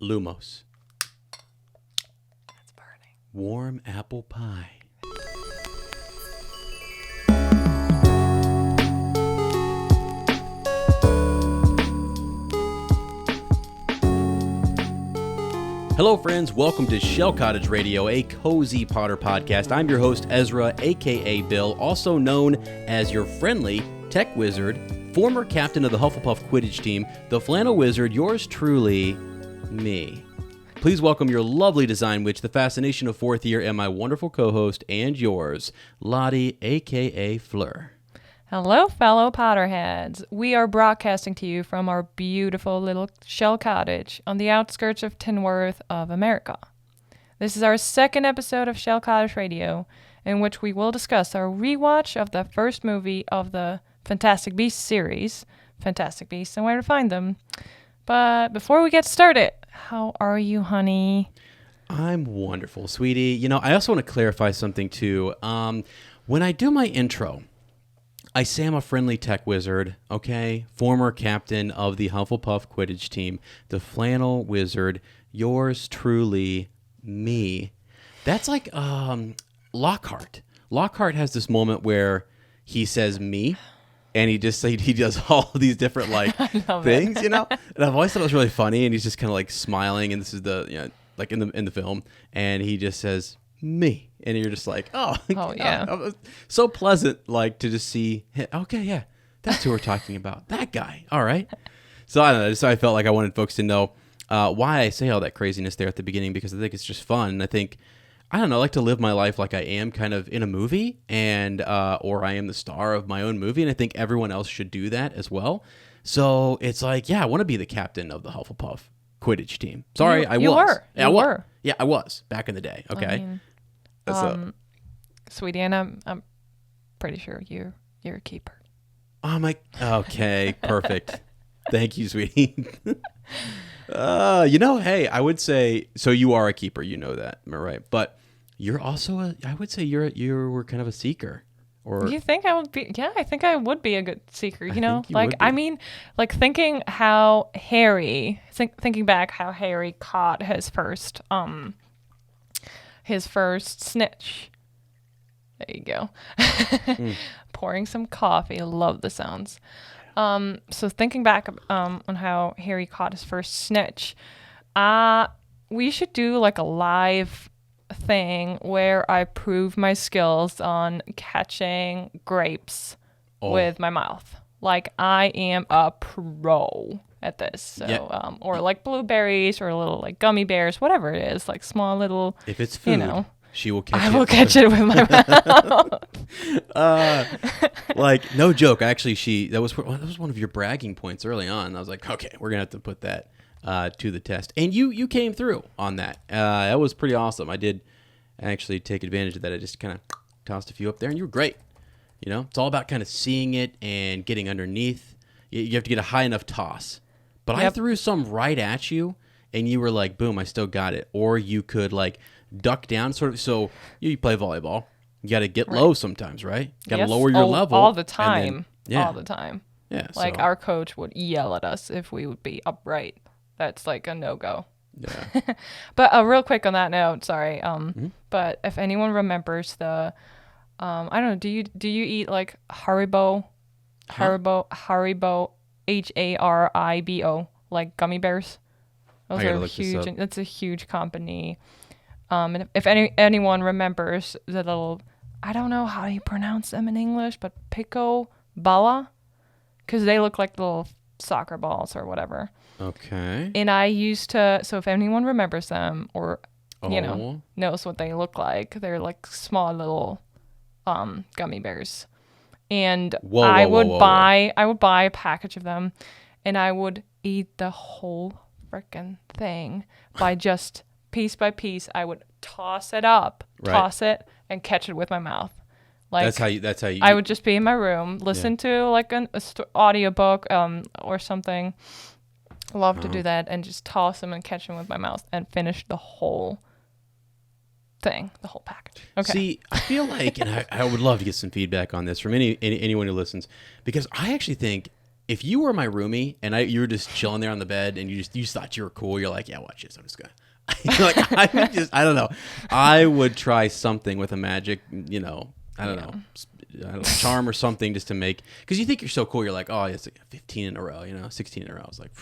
Lumos. That's burning. Warm apple pie. Hello, friends. Welcome to Shell Cottage Radio, a cozy Potter podcast. I'm your host, Ezra, a.k.a. Bill, also known as your friendly tech wizard, former captain of the Hufflepuff Quidditch team, the flannel wizard, yours truly, me. Please welcome your lovely design witch, the fascination of fourth year, and my wonderful co-host and yours, Lottie, a.k.a. Fleur. Hello, fellow Potterheads. We are broadcasting to you from our beautiful little shell cottage on the outskirts of Tinworth of America. This is our second episode of Shell Cottage Radio, in which we will discuss our rewatch of the first movie of the Fantastic Beasts series, Fantastic Beasts and Where to Find Them. But before we get started, how are you, honey? I'm wonderful, sweetie. You know, I also want to clarify something, too. When I do my intro, I say I'm a friendly tech wizard, okay? Former captain of the Hufflepuff Quidditch team, the flannel wizard, yours truly, me. That's like Lockhart. Lockhart has this moment where he says me, and he does all of these different things, you know? And I've always thought it was really funny, and he's just kind of like smiling, and this is like in the film, and he just says me. And you're just like, oh yeah. So pleasant, like, to just see, okay, yeah, that's who we're talking about. That guy. All right. So I don't know. So I felt like I wanted folks to know why I say all that craziness there at the beginning, because I think it's just fun. And I think, I don't know, I like to live my life like I am kind of in a movie, and or I am the star of my own movie. And I think everyone else should do that as well. So it's like, yeah, I want to be the captain of the Hufflepuff Quidditch team. Sorry, I was. You were. Yeah, you were. Yeah, I was back in the day. Okay. I mean, sweetie, and I'm pretty sure you're a keeper. Oh my, okay, perfect. Thank you, sweetie. Hey, I would say, so you are a keeper, you know that, am I right? But you're also I would say you were kind of a seeker. Or you think I would be? Yeah, I think I would be a good seeker, thinking how thinking back how Harry caught his first snitch. There you go. Pouring some coffee. I love the sounds. So thinking back on how Harry caught his first snitch, we should do like a live thing where I prove my skills on catching grapes with my mouth. Like, I am a pro at this. So, yeah. Or like blueberries or little like gummy bears, whatever it is, like small little. If it's food, she will catch it. I will catch it with my mouth. Like, no joke. Actually, that was one of your bragging points early on. I was like, okay, we're gonna have to put that to the test, and you came through on that. That was pretty awesome. I did actually take advantage of that. I just kind of tossed a few up there, and you were great. You know, it's all about kind of seeing it and getting underneath. You have to get a high enough toss. But yep. I threw some right at you, and you were like, boom, I still got it. Or you could, like, duck down, sort of. So you play volleyball. You got to get low sometimes, right? You got to lower your level. All the time. All the time. Yeah. Like, our coach would yell at us if we would be upright. That's, like, a no-go. Yeah. But real quick on that note, sorry. But if anyone remembers the, I don't know, do you eat, like, Haribo? Haribo. Haribo, like gummy bears. Those are huge. It's a huge company. And if anyone remembers the little, I don't know how you pronounce them in English, but pico bala, because they look like little soccer balls or whatever. Okay. And I used to. So if anyone remembers them or knows what they look like, they're like small little gummy bears. And I would buy a package of them, and I would eat the whole frickin' thing by just piece by piece. I would toss it, and catch it with my mouth. Like, that's how you. I would just be in my room, listen to like an audiobook or something. Love to do that, and just toss them and catch them with my mouth and finish the whole thing, the whole package. Okay. See, I feel like, and I would love to get some feedback on this from anyone who listens, because I actually think if you were my roomie and you were just chilling there on the bed and you just thought you were cool, you're like, yeah, watch this. I'm just gonna. Like I don't know. I would try something with a magic, I don't know, charm or something just to make, because you think you're so cool. You're like, oh, it's like 15 in a row, 16 in a row. I was like,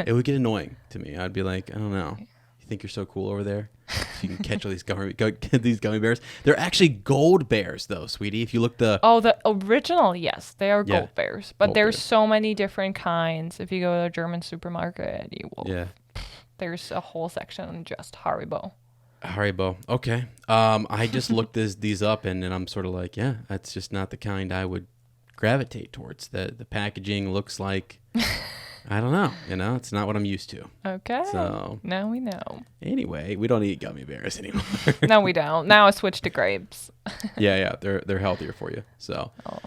it would get annoying to me. I'd be like, I don't know. You think you're so cool over there? So you can catch all these gummy bears. They're actually gold bears, though, sweetie. If you look the original, yes, they are gold bears. But there's so many different kinds. If you go to a German supermarket, you will. Yeah. There's a whole section on just Haribo. Okay. I just looked these up, and I'm sort of like, yeah, that's just not the kind I would gravitate towards. The packaging looks like, I don't know, it's not what I'm used to. Okay. So now we know. Anyway, we don't eat gummy bears anymore. No, we don't. Now I switched to grapes. Yeah, they're healthier for you. So. Oh.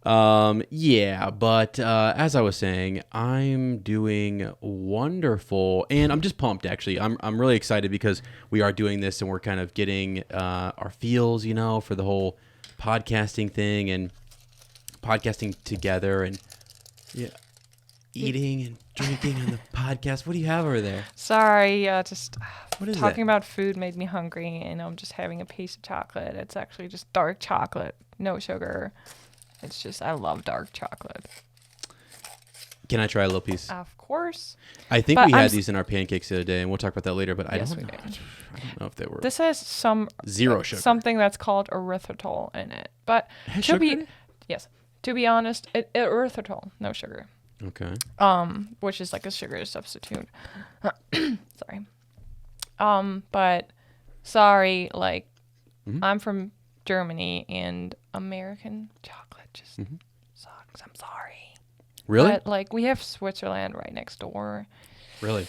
But as I was saying, I'm doing wonderful, and I'm just pumped. Actually, I'm really excited because we are doing this, and we're kind of getting our feels, for the whole podcasting thing and podcasting together, and eating and drinking on the podcast. What do you have over there? Sorry, just what is talking about food made me hungry, and I'm just having a piece of chocolate. It's actually just dark chocolate, no sugar. It's just, I love dark chocolate. Can I try a little piece? Of course. I think we had these in our pancakes the other day, and we'll talk about that later, but I don't know if they were. This has zero sugar. Something that's called erythritol in it. But to be honest, erythritol, no sugar. Okay. Which is like a sugar substitute. Sorry. But sorry, I'm from Germany, and American chocolate just sucks. I'm sorry. Really? But we have Switzerland right next door. Really?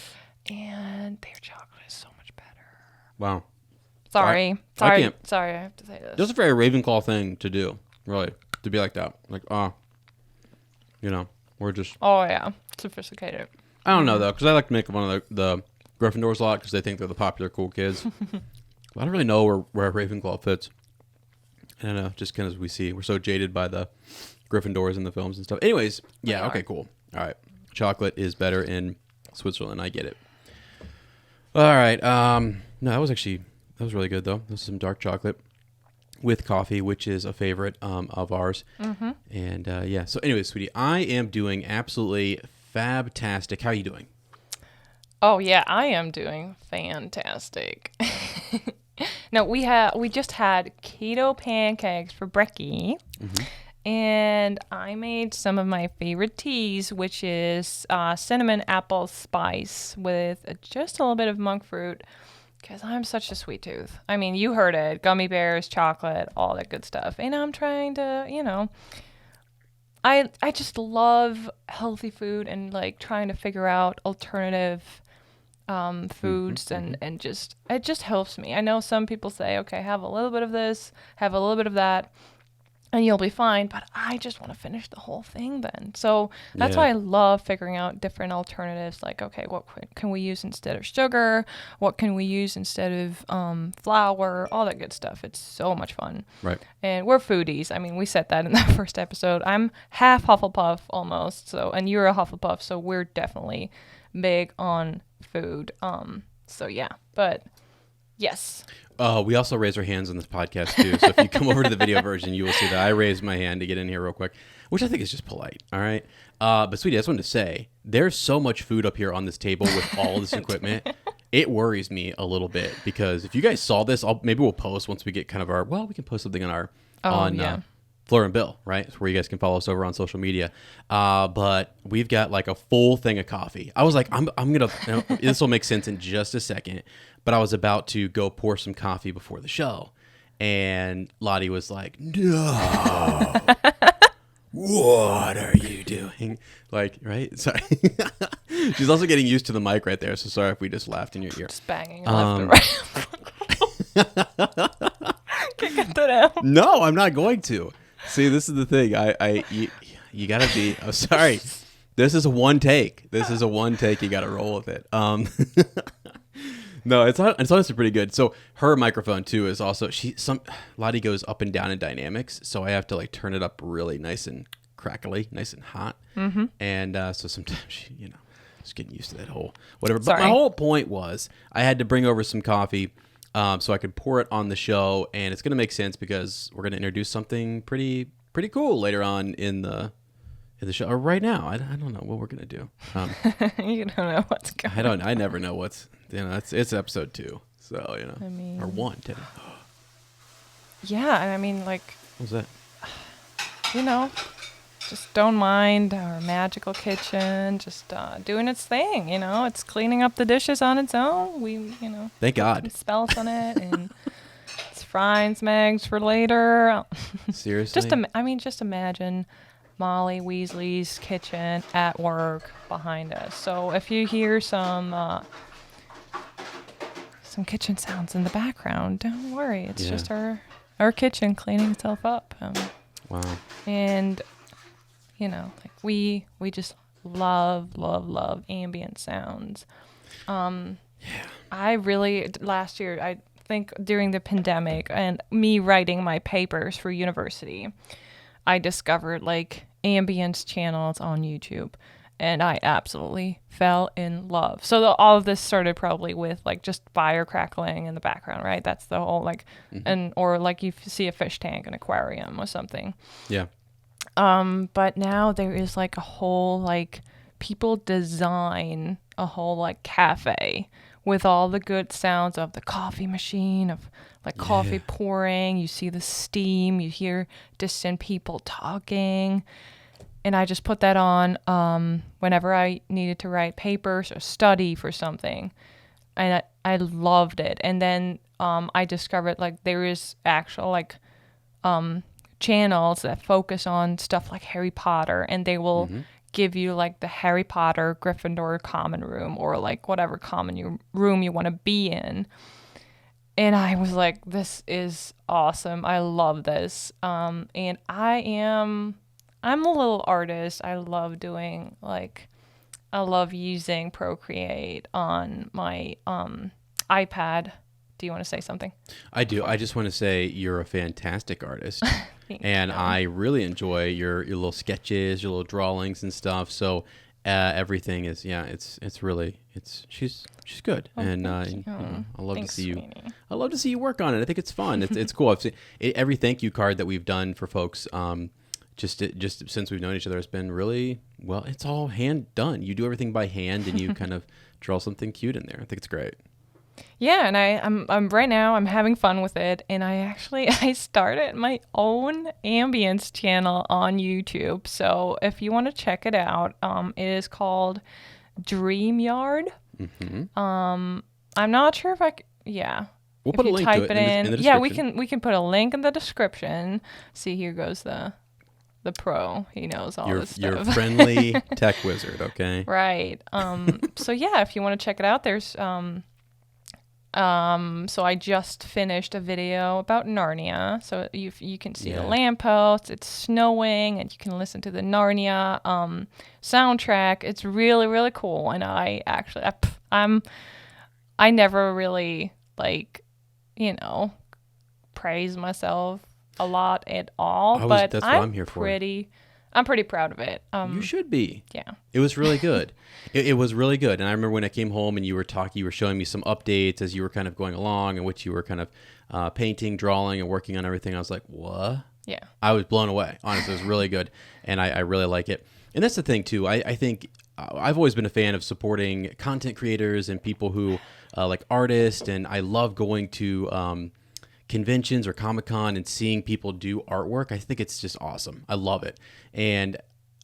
And their chocolate is so much better. Wow. Sorry, I have to say this. This is a very Ravenclaw thing to do, really, to be like that. We're just. Oh yeah, sophisticated. I don't know though, because I like to make fun of the Gryffindors a lot because they think they're the popular cool kids. I don't really know where Ravenclaw fits. I don't know, just kind of we're so jaded by the Gryffindors in the films and stuff. Anyways, yeah, okay, cool. All right. Chocolate is better in Switzerland. I get it. All right. No, that was really good, though. This is some dark chocolate with coffee, which is a favorite of ours. Mm-hmm. And, so anyways, sweetie, I am doing absolutely fabtastic. How are you doing? Oh, yeah, I am doing fantastic. No, we just had keto pancakes for brekkie, and I made some of my favorite teas, which is cinnamon apple spice with just a little bit of monk fruit, because I'm such a sweet tooth. I mean, you heard it, gummy bears, chocolate, all that good stuff, and I'm trying to, I just love healthy food and trying to figure out alternative foods and it just helps me. I know some people say, okay, have a little bit of this, have a little bit of that, and you'll be fine. But I just want to finish the whole thing then. So that's why I love figuring out different alternatives. Okay, what can we use instead of sugar? What can we use instead of flour? All that good stuff. It's so much fun. Right. And we're foodies. I mean, we said that in the first episode. I'm half Hufflepuff almost. So, and you're a Hufflepuff. So we're definitely big on food. So yeah, but yes. We also raise our hands on this podcast too. So if you come over to the video version, you will see that I raised my hand to get in here real quick, which I think is just polite. All right. But sweetie, I just wanted to say there's so much food up here on this table with all this equipment. It worries me a little bit because if you guys saw this, maybe we'll post once we get kind of we can post something on our Fleur and Bill, right? It's where you guys can follow us over on social media. But we've got a full thing of coffee. I was like, I'm going to, this will make sense in just a second, but I was about to go pour some coffee before the show. And Lottie was like, no, what are you doing? Right? Sorry. She's also getting used to the mic right there. So sorry if we just laughed in your ear. Just banging left and right. Can't get that out. No, I'm not going to. See, this is the thing. You gotta be. Oh, sorry. This is a one take. You gotta roll with it. No, it's honestly pretty good. So her microphone too is also Lottie goes up and down in dynamics, so I have to turn it up really nice and crackly, nice and hot. Mm-hmm. And so sometimes, just getting used to that whole whatever. Sorry. But my whole point was I had to bring over some coffee so I could pour it on the show, and it's going to make sense because we're going to introduce something pretty cool later on in the show, or right now. I don't know what we're going to do. You don't know what's going on. I never know what's, it's episode 2. So, or 1. Yeah, and I mean, like, What's that? Just don't mind our magical kitchen, just doing its thing, It's cleaning up the dishes on its own. We, Thank God. Spells on it, and it's frying some eggs for later. Seriously? Just imagine Molly Weasley's kitchen at work behind us. So if you hear some kitchen sounds in the background, don't worry. It's just our kitchen cleaning itself up. Wow. And we just love ambient sounds. I really last year, I think during the pandemic and me writing my papers for university, I discovered like ambience channels on YouTube, and I absolutely fell in love. So all of this started probably with like just fire crackling in the background, right? That's the whole like, or like you see a fish tank, an aquarium or something. Yeah. But now there is like a whole like people design a whole like cafe with all the good sounds of the coffee machine, of like coffee pouring. You see the steam, you hear distant people talking. And I just put that on whenever I needed to write papers or study for something. And I loved it. And then I discovered like there is actual like channels that focus on stuff like Harry Potter, and they will give you like the Harry Potter Gryffindor common room, or like whatever common room you want to be in. And I was like, this is awesome. I love this. And I'm a little artist. I love using Procreate on my iPad. Do you want to say something? I do. I just want to say you're a fantastic artist. And I really enjoy your little sketches, your little drawings and stuff. So everything is, she's good. Oh, and I love Thanks, to see you. sweetie. I love to see you work on it. I think it's fun. It's cool. I've seen every thank you card that we've done for folks. Just since we've known each other, it's been really, well, it's all hand done. You do everything by hand, and you kind of draw something cute in there. I think it's great. Yeah, and I'm right now I'm having fun with it, and I started my own ambience channel on YouTube. So if you want to check it out, it is called DreamYard. I'm not sure if We'll put a link to it in the description. Yeah, we can put a link in the description. See, here goes the pro. He knows all this stuff. Your friendly tech wizard, okay? Right. So yeah, if you want to check it out, there's so I just finished a video about Narnia. So you can see the lampposts. It's snowing, and you can listen to the Narnia soundtrack. It's really, really cool. And I never really praise myself a lot at all. That's what I'm here for. I'm pretty proud of it. You should be. Yeah. It was really good. It was really good. And I remember when I came home and you were showing me some updates as you were kind of going along, in which you were kind of painting, drawing, and working on everything. I was like, what? Yeah. I was blown away. Honestly, it was really good. And I really like it. And that's the thing, too. I think I've always been a fan of supporting content creators and people who like artists. And I love going to conventions or Comic-Con and seeing people do artwork. I think it's just awesome. I love it. And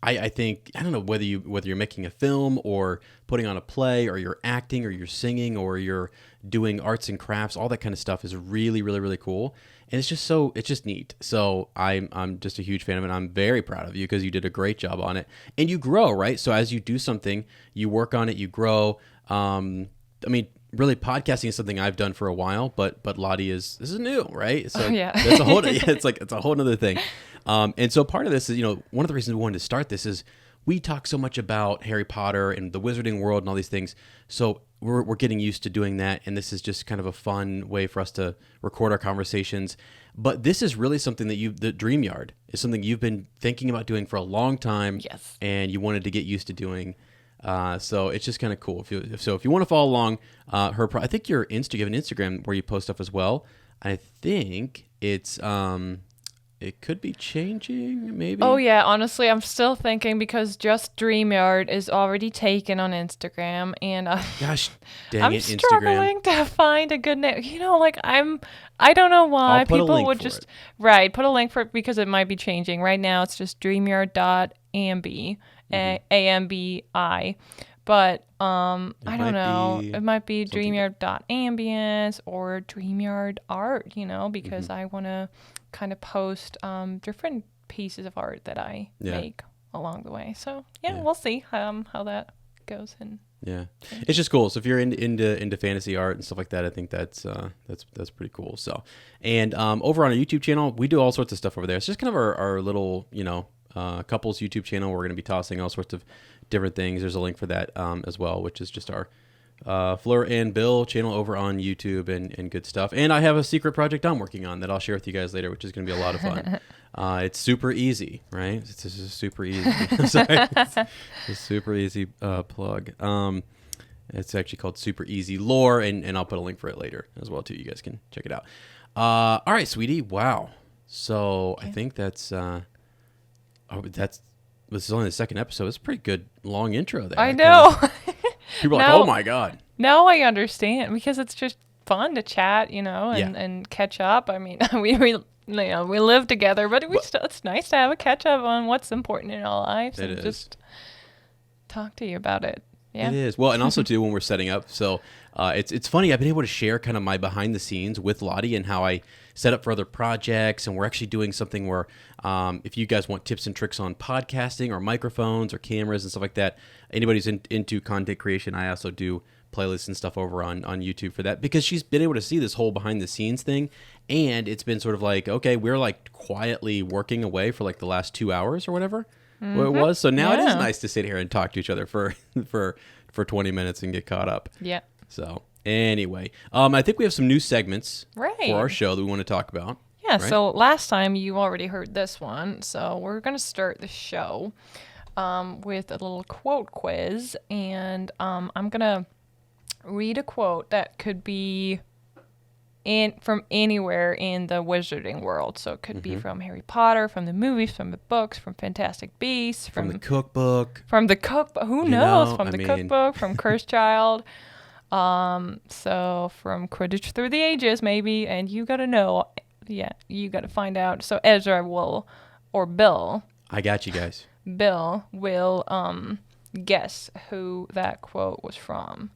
I think, I don't know whether you're making a film or putting on a play, or you're acting, or you're singing, or you're doing arts and crafts, all that kind of stuff is really, really, really cool. And it's just neat. So I'm just a huge fan of it. I'm very proud of you because you did a great job on it, and you grow, right? So as you do something, you work on it, you grow. Really, podcasting is something I've done for a while, but Lottie this is new, right? So that's it's a whole other thing. And so part of this is, one of the reasons we wanted to start this is we talk so much about Harry Potter and the wizarding world and all these things. So we're getting used to doing that, and this is just kind of a fun way for us to record our conversations. But this is really something that the Dream Yard is something you've been thinking about doing for a long time. Yes. And you wanted to get used to doing. So it's just kind of cool. If you want to follow along, I think you have an Instagram where you post stuff as well. I think it's it could be changing, maybe. Oh yeah, honestly, I'm still thinking because just DreamYard is already taken on Instagram, and gosh, dang I'm it, struggling Instagram. to find a good name. I don't know why people would just put a link for it because it might be changing. Right now, it's just DreamYard.ambi, AMBI. But I don't know. It might be DreamYard.ambience or DreamYard art, because I want to kind of post different pieces of art that I make along the way. So we'll see how that goes. And it's just cool. So if you're into fantasy art and stuff like that, I think that's pretty cool. So, and over on our YouTube channel, we do all sorts of stuff over there. It's just kind of our little couples YouTube channel. We're going to be tossing all sorts of different things. There's a link for that as well, which is just our Fleur and Bill channel over on YouTube and good stuff. And I have a secret project I'm working on that I'll share with you guys later, which is going to be a lot of fun. It's super easy, right? It's just super easy. Sorry. It's a super easy plug. It's actually called Super Easy Lore, and I'll put a link for it later as well, too. You guys can check it out. All right, sweetie. Wow. So I think this is only the second episode. It's a pretty good long intro there. I know. People are like, oh my God. Now I understand because it's just fun to chat, and catch up. I mean, we live together, but it's nice to have a catch up on what's important in our lives and just talk to you about it. Yeah. It is. Well, and also too when we're setting up. So it's funny. I've been able to share kind of my behind the scenes with Lottie and how I set up for other projects. And we're actually doing something where if you guys want tips and tricks on podcasting or microphones or cameras and stuff like that, anybody's into content creation, I also do playlists and stuff over on YouTube for that because she's been able to see this whole behind the scenes thing. And it's been sort of like, okay, we're like quietly working away for like the last 2 hours or whatever. Mm-hmm. What it was. So now it is nice to sit here and talk to each other for 20 minutes and get caught up. Yeah. So anyway, I think we have some new segments for our show that we want to talk about. Yeah. Right? So last time you already heard this one. So we're going to start the show with a little quote quiz. And I'm going to read a quote that could be from anywhere in the wizarding world. So it could be from Harry Potter, from the movies, from the books, from Fantastic Beasts, from the cookbook. From the cookbook. Who knows? Cookbook, from Cursed Child. So from Quidditch Through the Ages, maybe. And you got to know. Yeah, you got to find out. So Ezra or Bill. I got you guys. Bill will guess who that quote was from.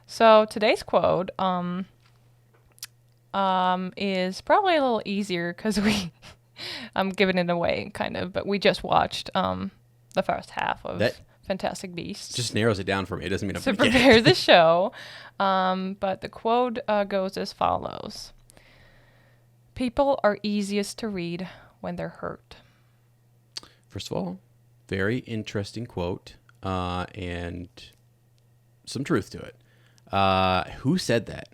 So today's quote is probably a little easier because I'm giving it away kind of, but we just watched the first half of Fantastic Beasts. Just narrows it down for me. It doesn't mean I'm to prepare the show. But the quote goes as follows: "People are easiest to read when they're hurt." First of all, very interesting quote and some truth to it. Who said that?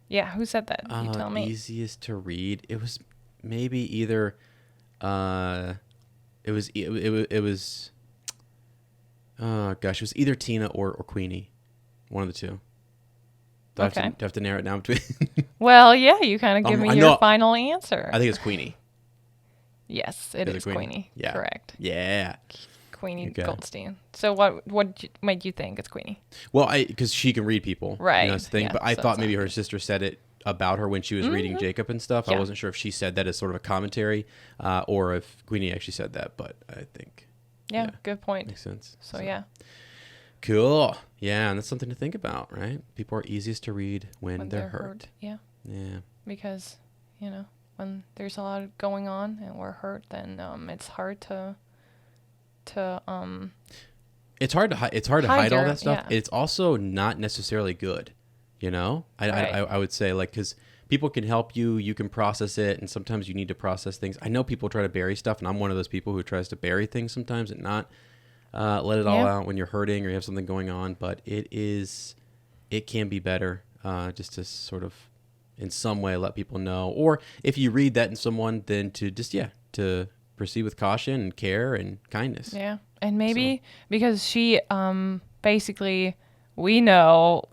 Yeah, who said that? You tell me. Easiest to read. It was maybe either. It was. Oh gosh, it was either Tina or Queenie, one of the two. Do I have to narrow it down between? Well, yeah, you kind of give me your final answer. I think it's Queenie. Yes, it is Queenie. Yeah, correct. Yeah. Queenie Goldstein. So what made you think it's Queenie? Well, because she can read people, right? That's the thing. Yeah, but I thought maybe her sister said it about her when she was reading Jacob and stuff. Yeah. I wasn't sure if she said that as sort of a commentary, or if Queenie actually said that. But I think. Yeah, good point. Makes sense. So yeah. Cool. Yeah, and that's something to think about, right? People are easiest to read when they're hurt. Yeah. Yeah. Because when there's a lot going on and we're hurt, then it's hard to it's hard to hide all that stuff. Yeah. It's also not necessarily good, I would say, like, because people can help you can process it, and sometimes you need to process things. I know people try to bury stuff, and I'm one of those people who tries to bury things sometimes and not let it all out when you're hurting or you have something going on. But it is it can be better, just to sort of in some way let people know. Or if you read that in someone, then to just, to proceed with caution and care and kindness. Yeah. And maybe because she, basically, we know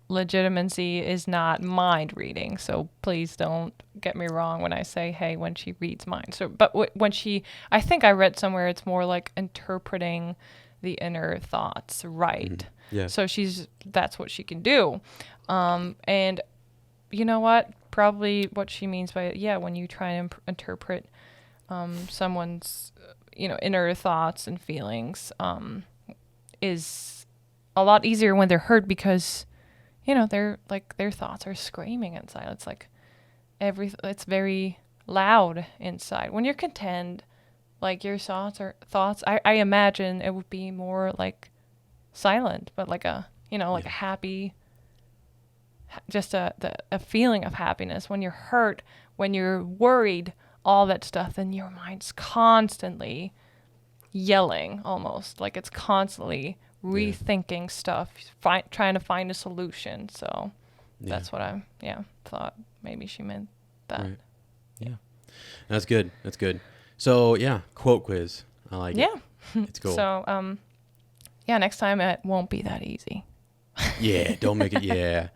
legitimacy is not mind reading. So please don't get me wrong when I say, hey, when she reads mind. So, but when I think I read somewhere it's more like interpreting the inner thoughts, right? Mm-hmm. Yeah. So that's what she can do. And you know what? Probably what she means by it, when you try and interpret someone's, inner thoughts and feelings, is a lot easier when they're hurt because, they're like their thoughts are screaming inside. It's like it's very loud inside. When you're content, like your thoughts, I imagine it would be more like silent, but like a happy, just a feeling of happiness. When you're hurt, when you're worried, all that stuff, then your mind's constantly yelling, almost like it's constantly rethinking stuff, trying to find a solution. So that's what I thought maybe she meant that. Right. Yeah, that's good. So quote quiz. I like it. It's cool. So next time it won't be that easy. Don't make it.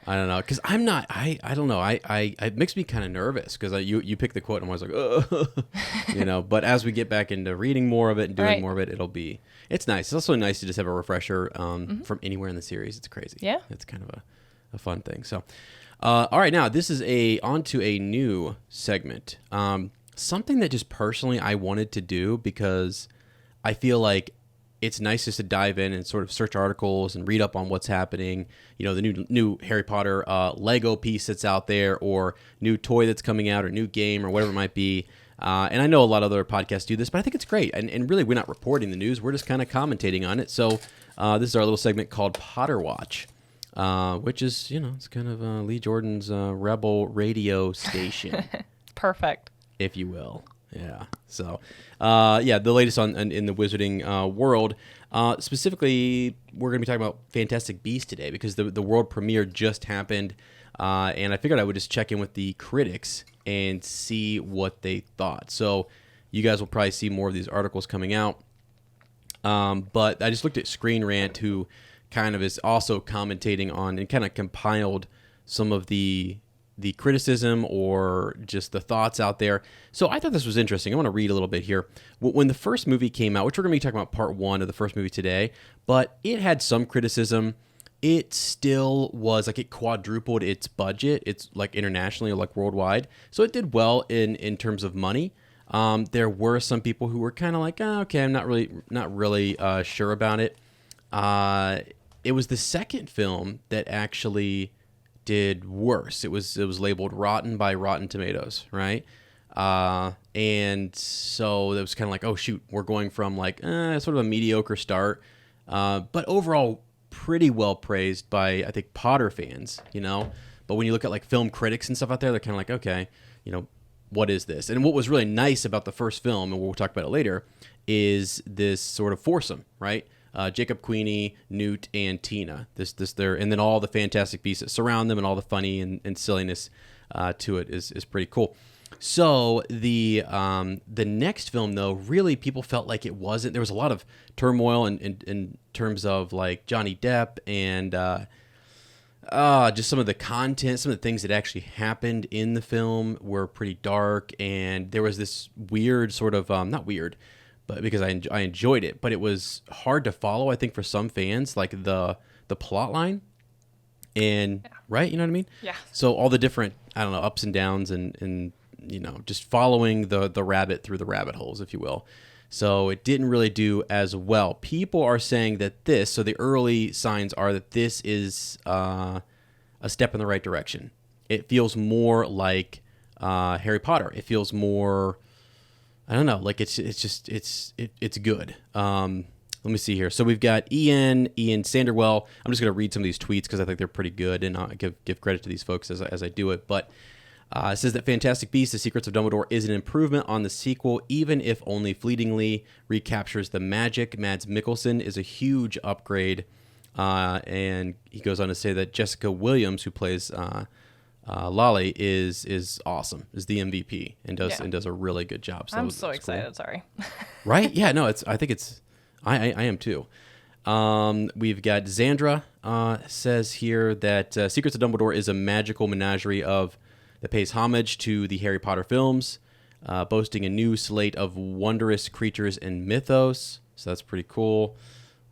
I don't know, because I'm not. I don't know. It makes me kind of nervous because you pick the quote and I was like, oh, But as we get back into reading more of it and doing more of it, it's nice. It's also nice to just have a refresher from anywhere in the series. It's crazy. Yeah, it's kind of a fun thing. So, all right, now this is onto a new segment. Something that just personally I wanted to do because I feel like it's nice just to dive in and sort of search articles and read up on what's happening. The new Harry Potter Lego piece that's out there, or new toy that's coming out, or new game, or whatever it might be. And I know a lot of other podcasts do this, but I think it's great. And really, we're not reporting the news. We're just kind of commentating on it. So this is our little segment called Potter Watch, which is, it's kind of Lee Jordan's Rebel radio station. Perfect. If you will. Yeah. So, the latest in the wizarding world. Specifically, we're going to be talking about Fantastic Beasts today because the world premiere just happened, and I figured I would just check in with the critics and see what they thought. So, you guys will probably see more of these articles coming out. But I just looked at Screen Rant, who kind of is also commentating on and kind of compiled some of the criticism or just the thoughts out there. So I thought this was interesting. I want to read a little bit here. When the first movie came out, which we're going to be talking about part 1 of the first movie today, but it had some criticism. It still was like it quadrupled its budget. It's like internationally or like worldwide. So it did well in terms of money. There were some people who were kind of like, okay, I'm not really sure about it. It was the second film that actually did worse. It was labeled rotten by Rotten Tomatoes, right? And so it was kind of like, oh shoot, we're going from like sort of a mediocre start, but overall pretty well praised by I think Potter fans, But when you look at like film critics and stuff out there, they're kind of like, okay, what is this? And what was really nice about the first film, and we'll talk about it later, is this sort of foursome, right? Jacob, Queenie, Newt, and Tina. And then all the Fantastic Beasts that surround them, and all the funny and silliness to it is pretty cool. So the next film, though, really people felt like it wasn't. There was a lot of turmoil in terms of like Johnny Depp and just some of the content, some of the things that actually happened in the film were pretty dark, and there was this weird sort of not weird, but because I enjoyed it, but it was hard to follow, I think, for some fans, like the plot line. And right, you know what I mean? Yeah. So all the different, I don't know, ups and downs and just following the rabbit through the rabbit holes, if you will. So it didn't really do as well. People are saying that so the early signs are that this is a step in the right direction. It feels more like Harry Potter. It feels more, I don't know, like it's good. Let me see here. So we've got Ian Sanderwell. I'm just going to read some of these tweets because I think they're pretty good, and I'll give credit to these folks as I do it. But it says that Fantastic Beasts: The Secrets of Dumbledore is an improvement on the sequel, even if only fleetingly recaptures the magic. Mads Mikkelsen is a huge upgrade. And he goes on to say that Jessica Williams, who plays Lolly, is awesome, is the MVP, and does a really good job. So I'm so excited. Cool. Sorry. Right? Yeah. No. I am too. We've got Xandra says here that Secrets of Dumbledore is a magical menagerie that pays homage to the Harry Potter films, boasting a new slate of wondrous creatures and mythos. So that's pretty cool.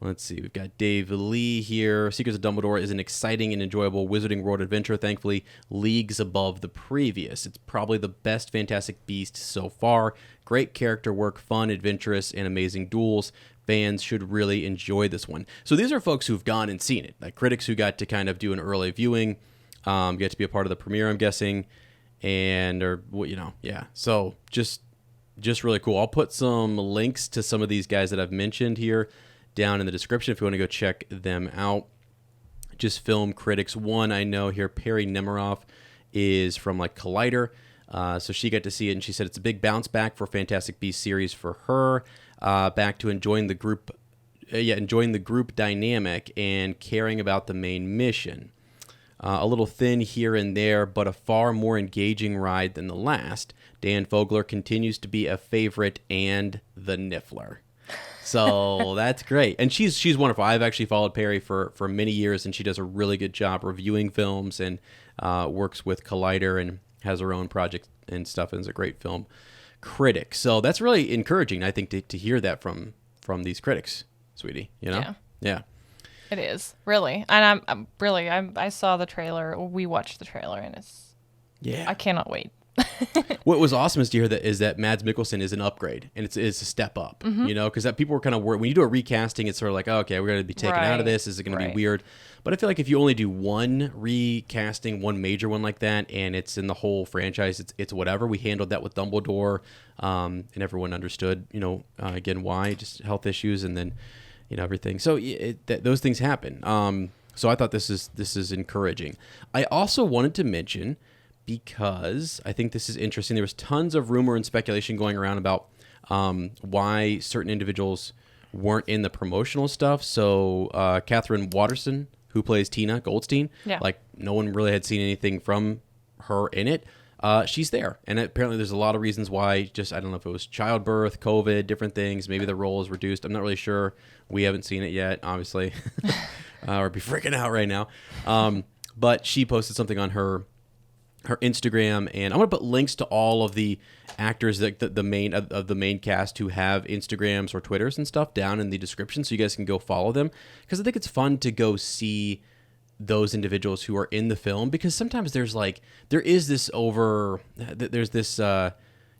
Let's see. We've got Dave Lee here. Secrets of Dumbledore is an exciting and enjoyable Wizarding World adventure, thankfully leagues above the previous. It's probably the best Fantastic Beasts so far. Great character work, fun, adventurous, and amazing duels. Fans should really enjoy this one. So these are folks who've gone and seen it, like critics who got to kind of do an early viewing, get to be a part of the premiere, I'm guessing, yeah. So just really cool. I'll put some links to some of these guys that I've mentioned here down in the description if you want to go check them out. Just film critics. One I know here, Perry Nemiroff, is from like Collider. So she got to see it, and she said it's a big bounce back for Fantastic Beasts series for her. Back to enjoying the group dynamic and caring about the main mission. A little thin here and there, but a far more engaging ride than the last. Dan Fogler continues to be a favorite and the Niffler. So that's great. And she's wonderful. I've actually followed Perry for many years, and she does a really good job reviewing films and works with Collider and has her own project and stuff, and is a great film critic. So that's really encouraging, I think, to hear that from these critics, sweetie. You know? Yeah. It is, really. And I saw the trailer. We watched the trailer, and I cannot wait. What was awesome is to hear that Mads Mikkelsen is an upgrade, and it's a step up, you know, because that people were kind of worried when you do a recasting. It's sort of like, oh, okay, we're going to be taken out of this. Is it going to be weird? But I feel like if you only do one recasting, one major one like that, and it's in the whole franchise, it's whatever. We handled that with Dumbledore, and everyone understood, you know, again why, just health issues, and then you know everything. So those things happen. So I thought this is encouraging. I also wanted to mention, because I think this is interesting, there was tons of rumor and speculation going around about why certain individuals weren't in the promotional stuff. So Catherine Watterson, who plays Tina Goldstein, like no one really had seen anything from her in it. She's there. And apparently there's a lot of reasons why, I don't know if it was childbirth, COVID, different things. Maybe the role is reduced. I'm not really sure. We haven't seen it yet, obviously. Or be freaking out right now. But she posted something on her Instagram, and I'm going to put links to all of the actors that the main cast who have Instagrams or Twitters and stuff down in the description, so you guys can go follow them, because I think it's fun to go see those individuals who are in the film, because sometimes there's this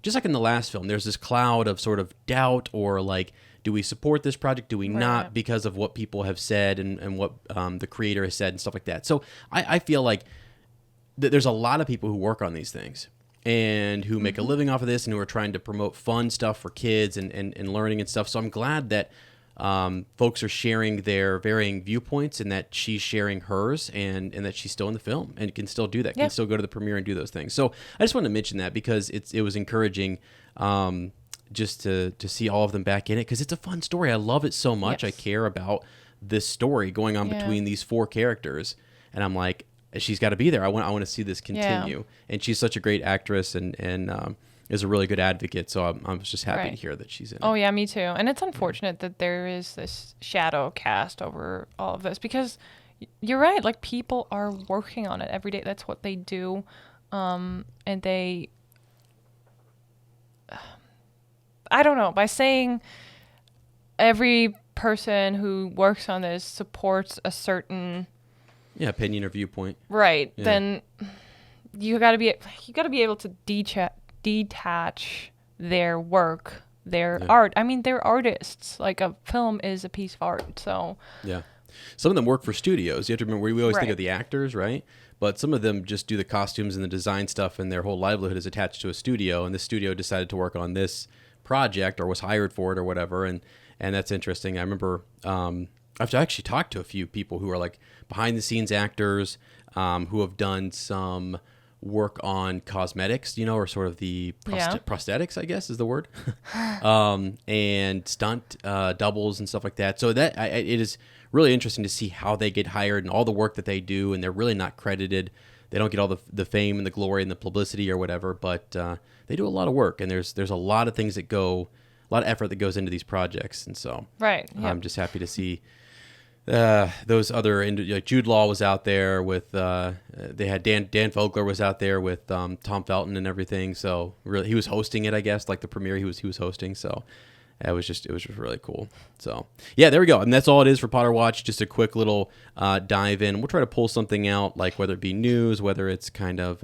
just like in the last film, there's this cloud of sort of doubt, or like, do we support this project, do we not, because of what people have said and what the creator has said and stuff like that. So I feel like there's a lot of people who work on these things and who make a living off of this, and who are trying to promote fun stuff for kids and learning and stuff. So I'm glad that folks are sharing their varying viewpoints, and that she's sharing hers, and that she's still in the film and can still do that, can still go to the premiere and do those things. So I just wanted to mention that, because it was encouraging just to see all of them back in it, because it's a fun story. I love it so much. I care about this story going on between these four characters, and I'm like, she's got to be there. I want to see this continue. And she's such a great actress, and is a really good advocate. So I'm just happy to hear that she's in it. Oh yeah, me too. And it's unfortunate that there is this shadow cast over all of this, because you're right. Like, people are working on it every day. That's what they do. And they, I don't know, by saying every person who works on this supports a certain opinion or viewpoint, then you got to be able to detach their work, their art. I mean, they're artists. Like, a film is a piece of art. So some of them work for studios. You have to remember, we always think of the actors, right? But some of them just do the costumes and the design stuff, and their whole livelihood is attached to a studio, and the studio decided to work on this project, or was hired for it, or whatever. And that's interesting. I remember I've actually talked to a few people who are like behind the scenes actors, who have done some work on cosmetics, or sort of the prosthetics, I guess is the word, and stunt doubles and stuff like that. So that it is really interesting to see how they get hired and all the work that they do, and they're really not credited. They don't get all the fame and the glory and the publicity or whatever, but they do a lot of work, and there's a lot of things that a lot of effort that goes into these projects, and so I'm just happy to see those other, like Jude Law was out there with they had Dan Fogler was out there with Tom Felton and everything. So really, he was hosting it, I guess, like the premiere he was hosting. So it was just really cool. So yeah, there we go. And that's all it is for Potter Watch. Just a quick little dive in. We'll try to pull something out, like whether it be news, whether it's kind of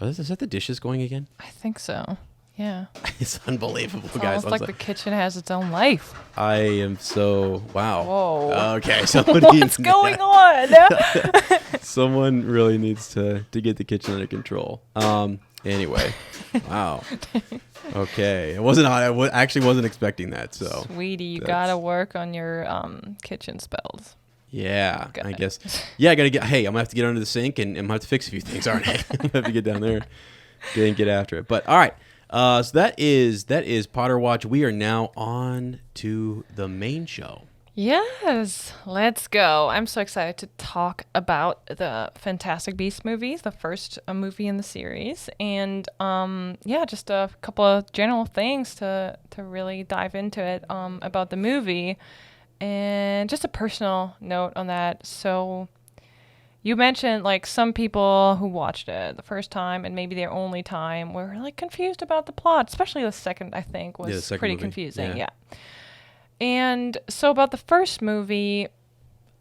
is that the dishes going again? I think so. Yeah. It's unbelievable, it's guys. Almost like the kitchen has its own life. I am so wow. Whoa. Okay, what's going on? Someone really needs to get the kitchen under control. Anyway, wow. Okay, I actually wasn't expecting that. So, sweetie, you gotta work on your kitchen spells. Yeah, I guess. Yeah, I gotta get. Hey, I'm gonna have to get under the sink and I'm gonna have to fix a few things, aren't I? I'm gonna have to get down there and get after it. But all right. So that is Potter Watch. We are now on to the main show. Yes, let's go. I'm so excited to talk about the Fantastic Beasts movies, the first movie in the series, and just a couple of general things to really dive into it about the movie, and just a personal note on that. So you mentioned like some people who watched it the first time and maybe their only time were like confused about the plot, especially the second, I think, was pretty movie. Confusing. Yeah. And so about the first movie,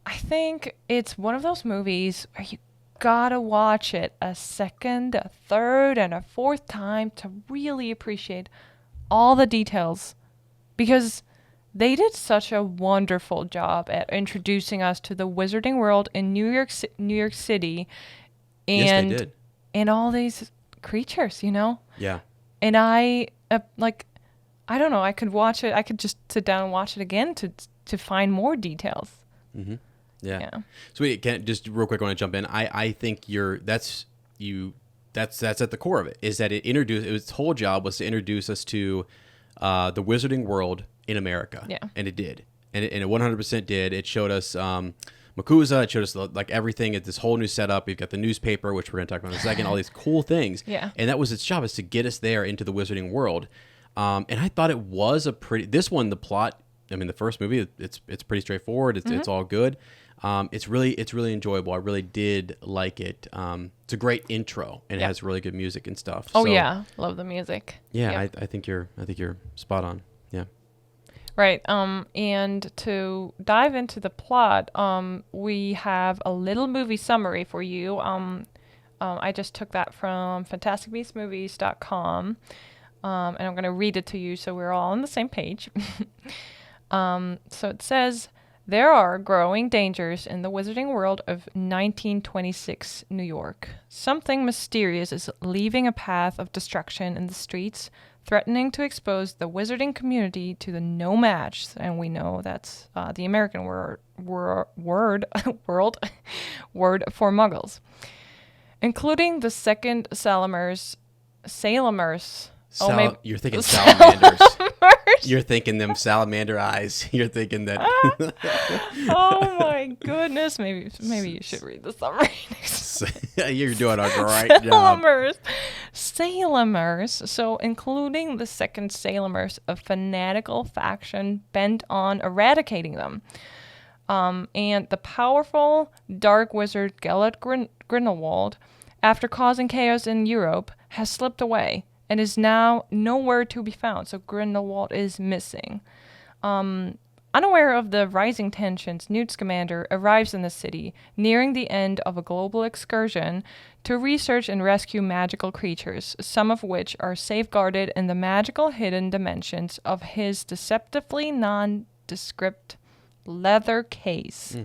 I think it's one of those movies where you gotta watch it a second, a third, and a fourth time to really appreciate all the details, because they did such a wonderful job at introducing us to the wizarding world in New York City, and yes, they did. And all these creatures, Yeah. And I don't know. I could watch it. I could just sit down and watch it again to find more details. Mm-hmm. Yeah. So we can just real quick. I want to jump in. I think that's at the core of it. Is that its whole job was to introduce us to the wizarding world in America. Yeah. And it did. And it 100% did. It showed us Makusa. It showed us like everything at this whole new setup. We've got the newspaper, which we're going to talk about in a second. All these cool things. Yeah. And that was its job, is to get us there into the wizarding world. And I thought it was this one, the plot, I mean, the first movie, it's pretty straightforward. It's all good. It's really enjoyable. I really did like it. It's a great intro, and it has really good music and stuff. Oh, so, yeah. Love the music. Yeah. Yep. I think you're spot on. Yeah. Right. And to dive into the plot, we have a little movie summary for you. I just took that from fantasticbeastmovies.com. And I'm going to read it to you so we're all on the same page. So it says, there are growing dangers in the wizarding world of 1926 New York. Something mysterious is leaving a path of destruction in the streets, threatening to expose the wizarding community to the no match. And we know that's the American word for muggles, including the second Salamers. You're thinking salamanders. You're thinking them salamander eyes. You're thinking that. Oh my goodness! Maybe you should read the summary next. You're doing a great job. Salamers. So, including the second Salamers, a fanatical faction bent on eradicating them. And the powerful dark wizard Gellert Grindelwald, after causing chaos in Europe, has slipped away and is now nowhere to be found. So Grindelwald is missing. Unaware of the rising tensions, Newt Scamander arrives in the city, nearing the end of a global excursion to research and rescue magical creatures, some of which are safeguarded in the magical hidden dimensions of his deceptively nondescript leather case.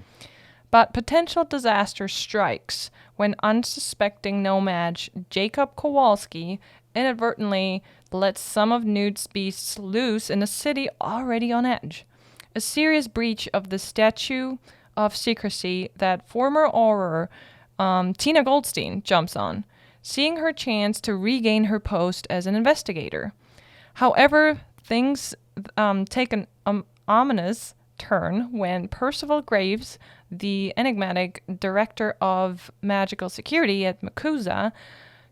But potential disaster strikes when unsuspecting nomad Jacob Kowalski inadvertently lets some of Newt's beasts loose in a city already on edge. A serious breach of the statute of secrecy that former Auror Tina Goldstein jumps on. seeing her chance to regain her post as an investigator. However, things take an ominous turn when Percival Graves, the enigmatic director of magical security at MACUSA,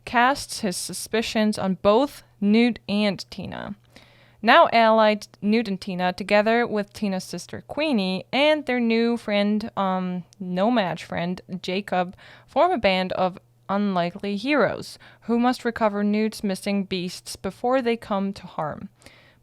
casts his suspicions on both Newt and Tina. Now allied, Newt and Tina, together with Tina's sister Queenie and their new friend, no-match friend, Jacob, form a band of unlikely heroes who must recover Newt's missing beasts before they come to harm.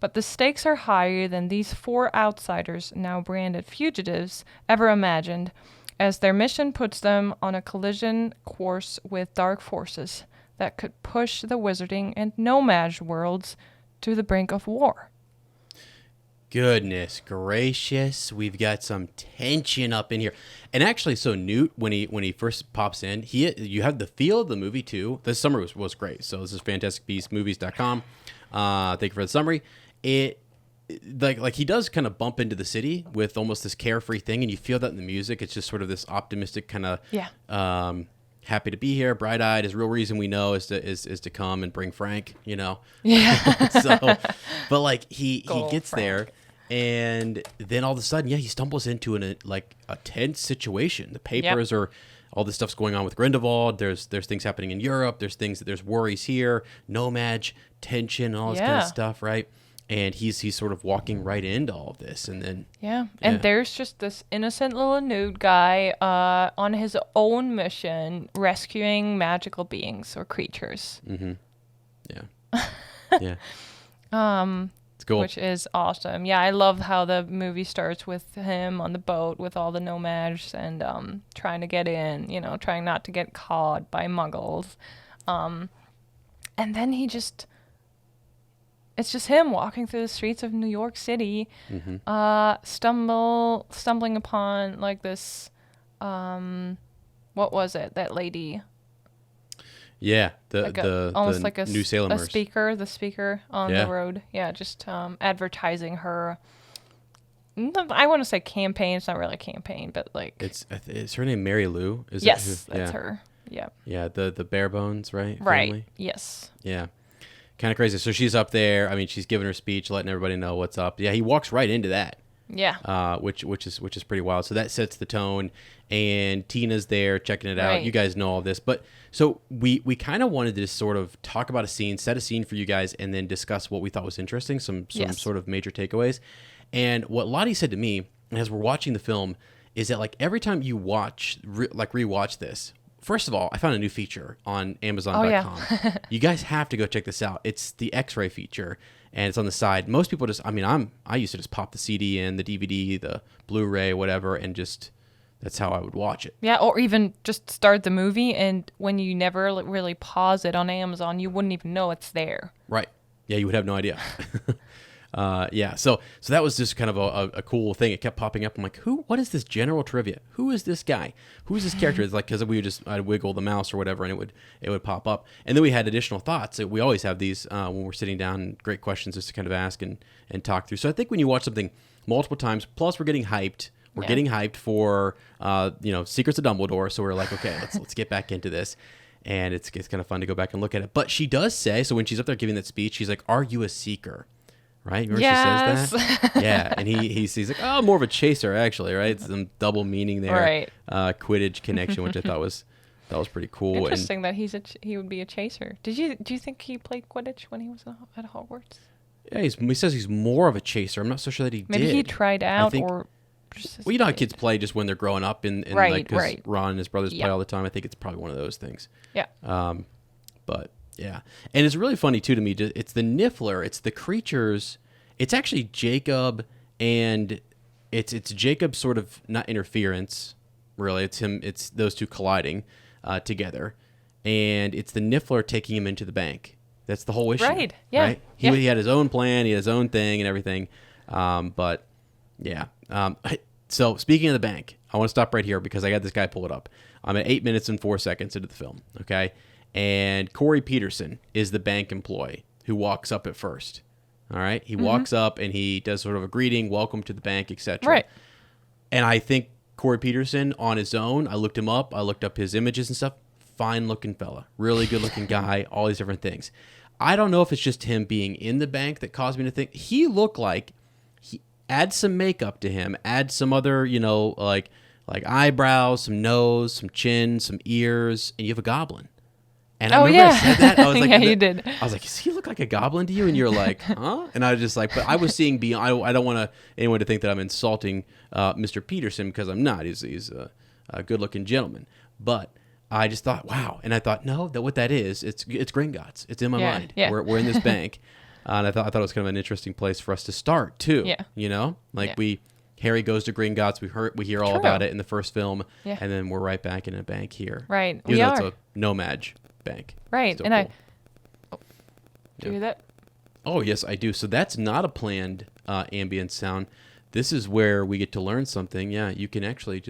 But the stakes are higher than these 4 outsiders, now branded fugitives, ever imagined, as their mission puts them on a collision course with dark forces that could push the wizarding and no-match worlds to the brink of war. Goodness gracious, we've got some tension up in here. And actually, so Newt, when he first pops in, you have the feel of the movie too. The summary was great. So this is fantasticbeastmovies.com. Thank you for the summary. It like he does kind of bump into the city with almost this carefree thing, and you feel that in the music. It's just sort of this optimistic kind of happy to be here, bright-eyed. His real reason we know is to come and bring Frank, you know. Yeah. So, but like he gets Frank. there, and then all of a sudden, he stumbles into a tense situation. The papers are all this stuff's going on with Grindelwald. There's things happening in Europe. There's worries here, no-match, tension, all this kind of stuff, right? And he's sort of walking right into all of this, and then and there's just this innocent little nude guy on his own mission, rescuing magical beings or creatures. Mm-hmm. Yeah. It's cool. Which is awesome. Yeah, I love how the movie starts with him on the boat with all the nomads and trying to get in, trying not to get caught by muggles. And then it's just him walking through the streets of New York City, stumbling upon like this, what was it? That lady. Yeah, the New Salem the speaker on the road. Yeah, just advertising her. I want to say campaign. It's not really a campaign, but like is her name Mary Lou? That's her. Yeah. Yeah, the bare bones, right? Right. Family? Yes. Yeah. Kind of crazy. So she's up there. I mean, she's giving her speech, letting everybody know what's up. Yeah, he walks right into that. Yeah. Which is pretty wild. So that sets the tone, and Tina's there checking it out. Right. You guys know all this, but so we kind of wanted to just sort of talk about a scene, set a scene for you guys, and then discuss what we thought was interesting, some sort of major takeaways. And what Lottie said to me as we're watching the film is that like every time you rewatch this. First of all, I found a new feature on Amazon.com. Oh, yeah. You guys have to go check this out. It's the X-ray feature, and it's on the side. Most people I used to just pop the CD in, the DVD, the Blu-ray, whatever, and just that's how I would watch it. Yeah, or even just start the movie, and when you never really pause it on Amazon, you wouldn't even know it's there. Right. Yeah, you would have no idea. So that was just kind of a cool thing. It kept popping up. I'm like, what is this general trivia? Who is this guy? Who's this character? It's like, because I'd wiggle the mouse or whatever, and it would pop up. And then we had additional thoughts. We always have these when we're sitting down, great questions just to kind of ask and talk through. So I think when you watch something multiple times, plus we're getting hyped. We're getting hyped for Secrets of Dumbledore. So we're like, okay, let's get back into this. And it's kind of fun to go back and look at it. But she does say, so when she's up there giving that speech, she's like, "Are you a seeker?" Right? Remember she says that? Yeah. And he's like, "Oh, more of a chaser, actually," right? Some double meaning there. Right. Quidditch connection, which I thought was pretty cool. Interesting that he would be a chaser. Do you think he played Quidditch when he was at Hogwarts? Yeah, he says he's more of a chaser. I'm not so sure that he did. Maybe he tried out or... Well, you know how kids play just when they're growing up, and because Ron and his brothers play all the time. I think it's probably one of those things. Yeah. But yeah, and it's really funny too to me. It's the Niffler. It's the creatures. It's actually Jacob, and it's Jacob's sort of not interference, really. It's him. It's those two colliding together, and it's the Niffler taking him into the bank. That's the whole issue. Right. Yeah. Right? He had his own plan. He had his own thing and everything. But yeah. So speaking of the bank, I want to stop right here because I got this guy pull it up. I'm at 8 minutes and 4 seconds into the film. Okay. And Corey Peterson is the bank employee who walks up at first. All right. He walks up and he does sort of a greeting, welcome to the bank, etc. Right. And I think Corey Peterson on his own, I looked him up. I looked up his images and stuff. fine looking fella, really good looking guy, all these different things. I don't know if it's just him being in the bank that caused me to think he looked like add some makeup to him, add some other, like eyebrows, some nose, some chin, some ears, and you have a goblin. And I remember I said that. I was like, yeah, you did. I was like, does he look like a goblin to you? And you're like, huh? And I was just like, but I was seeing beyond. I don't want anyone to think that I'm insulting Mr. Peterson, because I'm not. He's a good-looking gentleman. But I just thought, wow. And I thought, no, what that is, it's Gringotts. It's in my mind. Yeah. We're in this bank. And I thought it was kind of an interesting place for us to start too. Yeah. Harry goes to Gringotts. We hear all about it in the first film, and then we're right back in a bank here. Right. Even though it's a no-mage bank. Right. And cool. Do you hear that? Oh, yes, I do. So that's not a planned ambient sound. This is where we get to learn something. Yeah, you can actually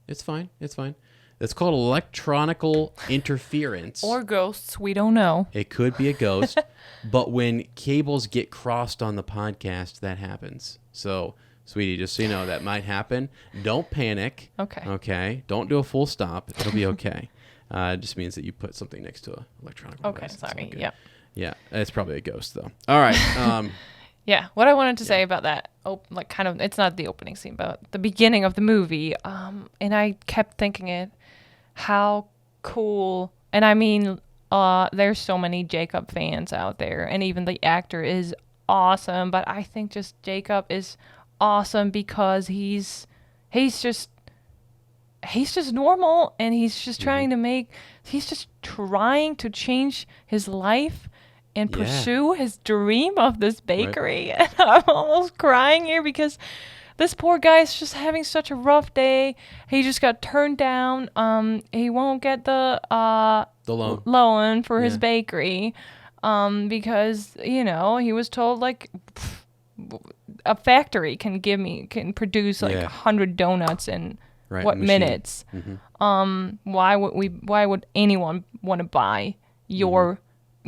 it's fine. It's called electronical interference. Or ghosts. We don't know. It could be a ghost. But when cables get crossed on the podcast, that happens. So, sweetie, just so you know, that might happen. Don't panic. Okay. Don't do a full stop. It'll be okay. It just means that you put something next to an electronic device. Okay, sorry. Yep. Yeah, it's probably a ghost, though. All right. Yeah, what I wanted to say about that, it's not the opening scene, but the beginning of the movie, and I kept thinking how cool, and I mean, there's so many Jacob fans out there, and even the actor is awesome, but I think just Jacob is awesome because he's just normal, and he's just trying to change his life and pursue his dream of this bakery. Right. And I'm almost crying here because this poor guy is just having such a rough day. He just got turned down. He won't get the loan for his bakery because, he was told, like, a factory can produce like 100 donuts in minutes. Mm-hmm. Why would anyone want to buy your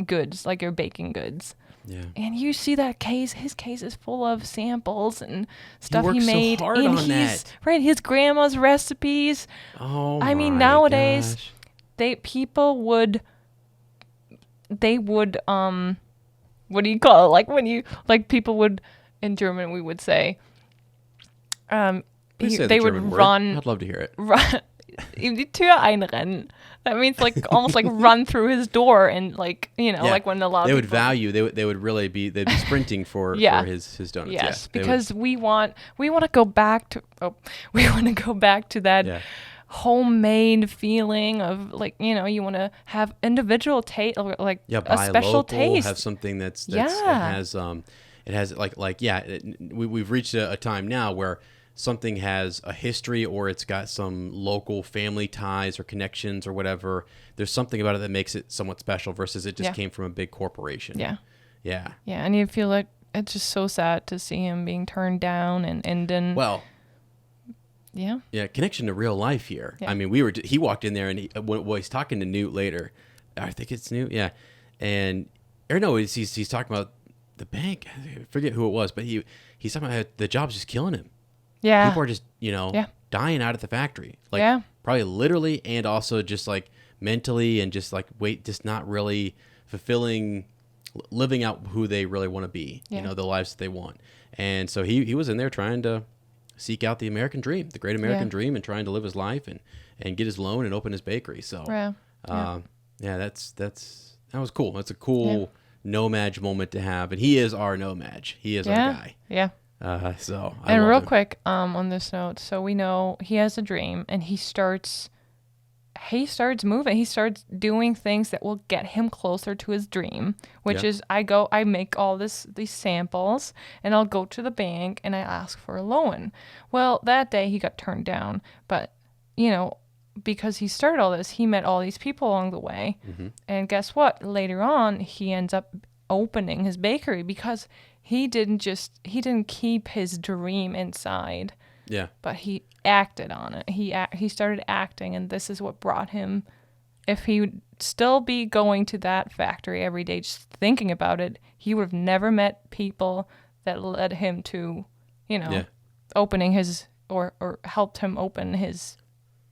goods, like your baking goods? Yeah. And you see that case, his case is full of samples and stuff he made. So hard on that. Right, his grandma's recipes. Oh, I mean, nowadays would what do you call it? Like when people would, in German we would say, they would run. I'd love to hear it. Run, ihm die Tür einrennen. That means like almost like run through his door and like like when a lot of people, they would really be sprinting for his donuts. Yes, because we want to go back to that homemade feeling of like you want to have individual taste, like a special local, taste. Have something that's it has we've reached a time now where something has a history or it's got some local family ties or connections or whatever. There's something about it that makes it somewhat special versus it just came from a big corporation. Yeah, and you feel like it's just so sad to see him being turned down and then connection to real life here. I mean, he walked in there and he's talking to Newt later. I think it's Newt, he's talking about the bank. I forget who it was, but he's talking about how the job's just killing him. Yeah. People are just, dying out at the factory. Like, probably literally and also just, like, mentally and just, like, just not really fulfilling, living out who they really want to be, the lives that they want. And so he was in there trying to seek out the American dream, the great American dream, and trying to live his life and get his loan and open his bakery. So, that was cool. That's a cool no-mage moment to have. And he is our no-mage. He is our guy. Yeah. And real quick, on this note, so we know he has a dream and he starts moving. He starts doing things that will get him closer to his dream, which is I make all these samples and I'll go to the bank and I ask for a loan. Well, that day he got turned down, but because he started all this, he met all these people along the way. Mm-hmm. And guess what? Later on, he ends up opening his bakery because he didn't keep his dream inside. Yeah. But he acted on it. He started acting, and this is what brought him. If he would still be going to that factory every day, just thinking about it, he would have never met people that led him to, opening his or helped him open his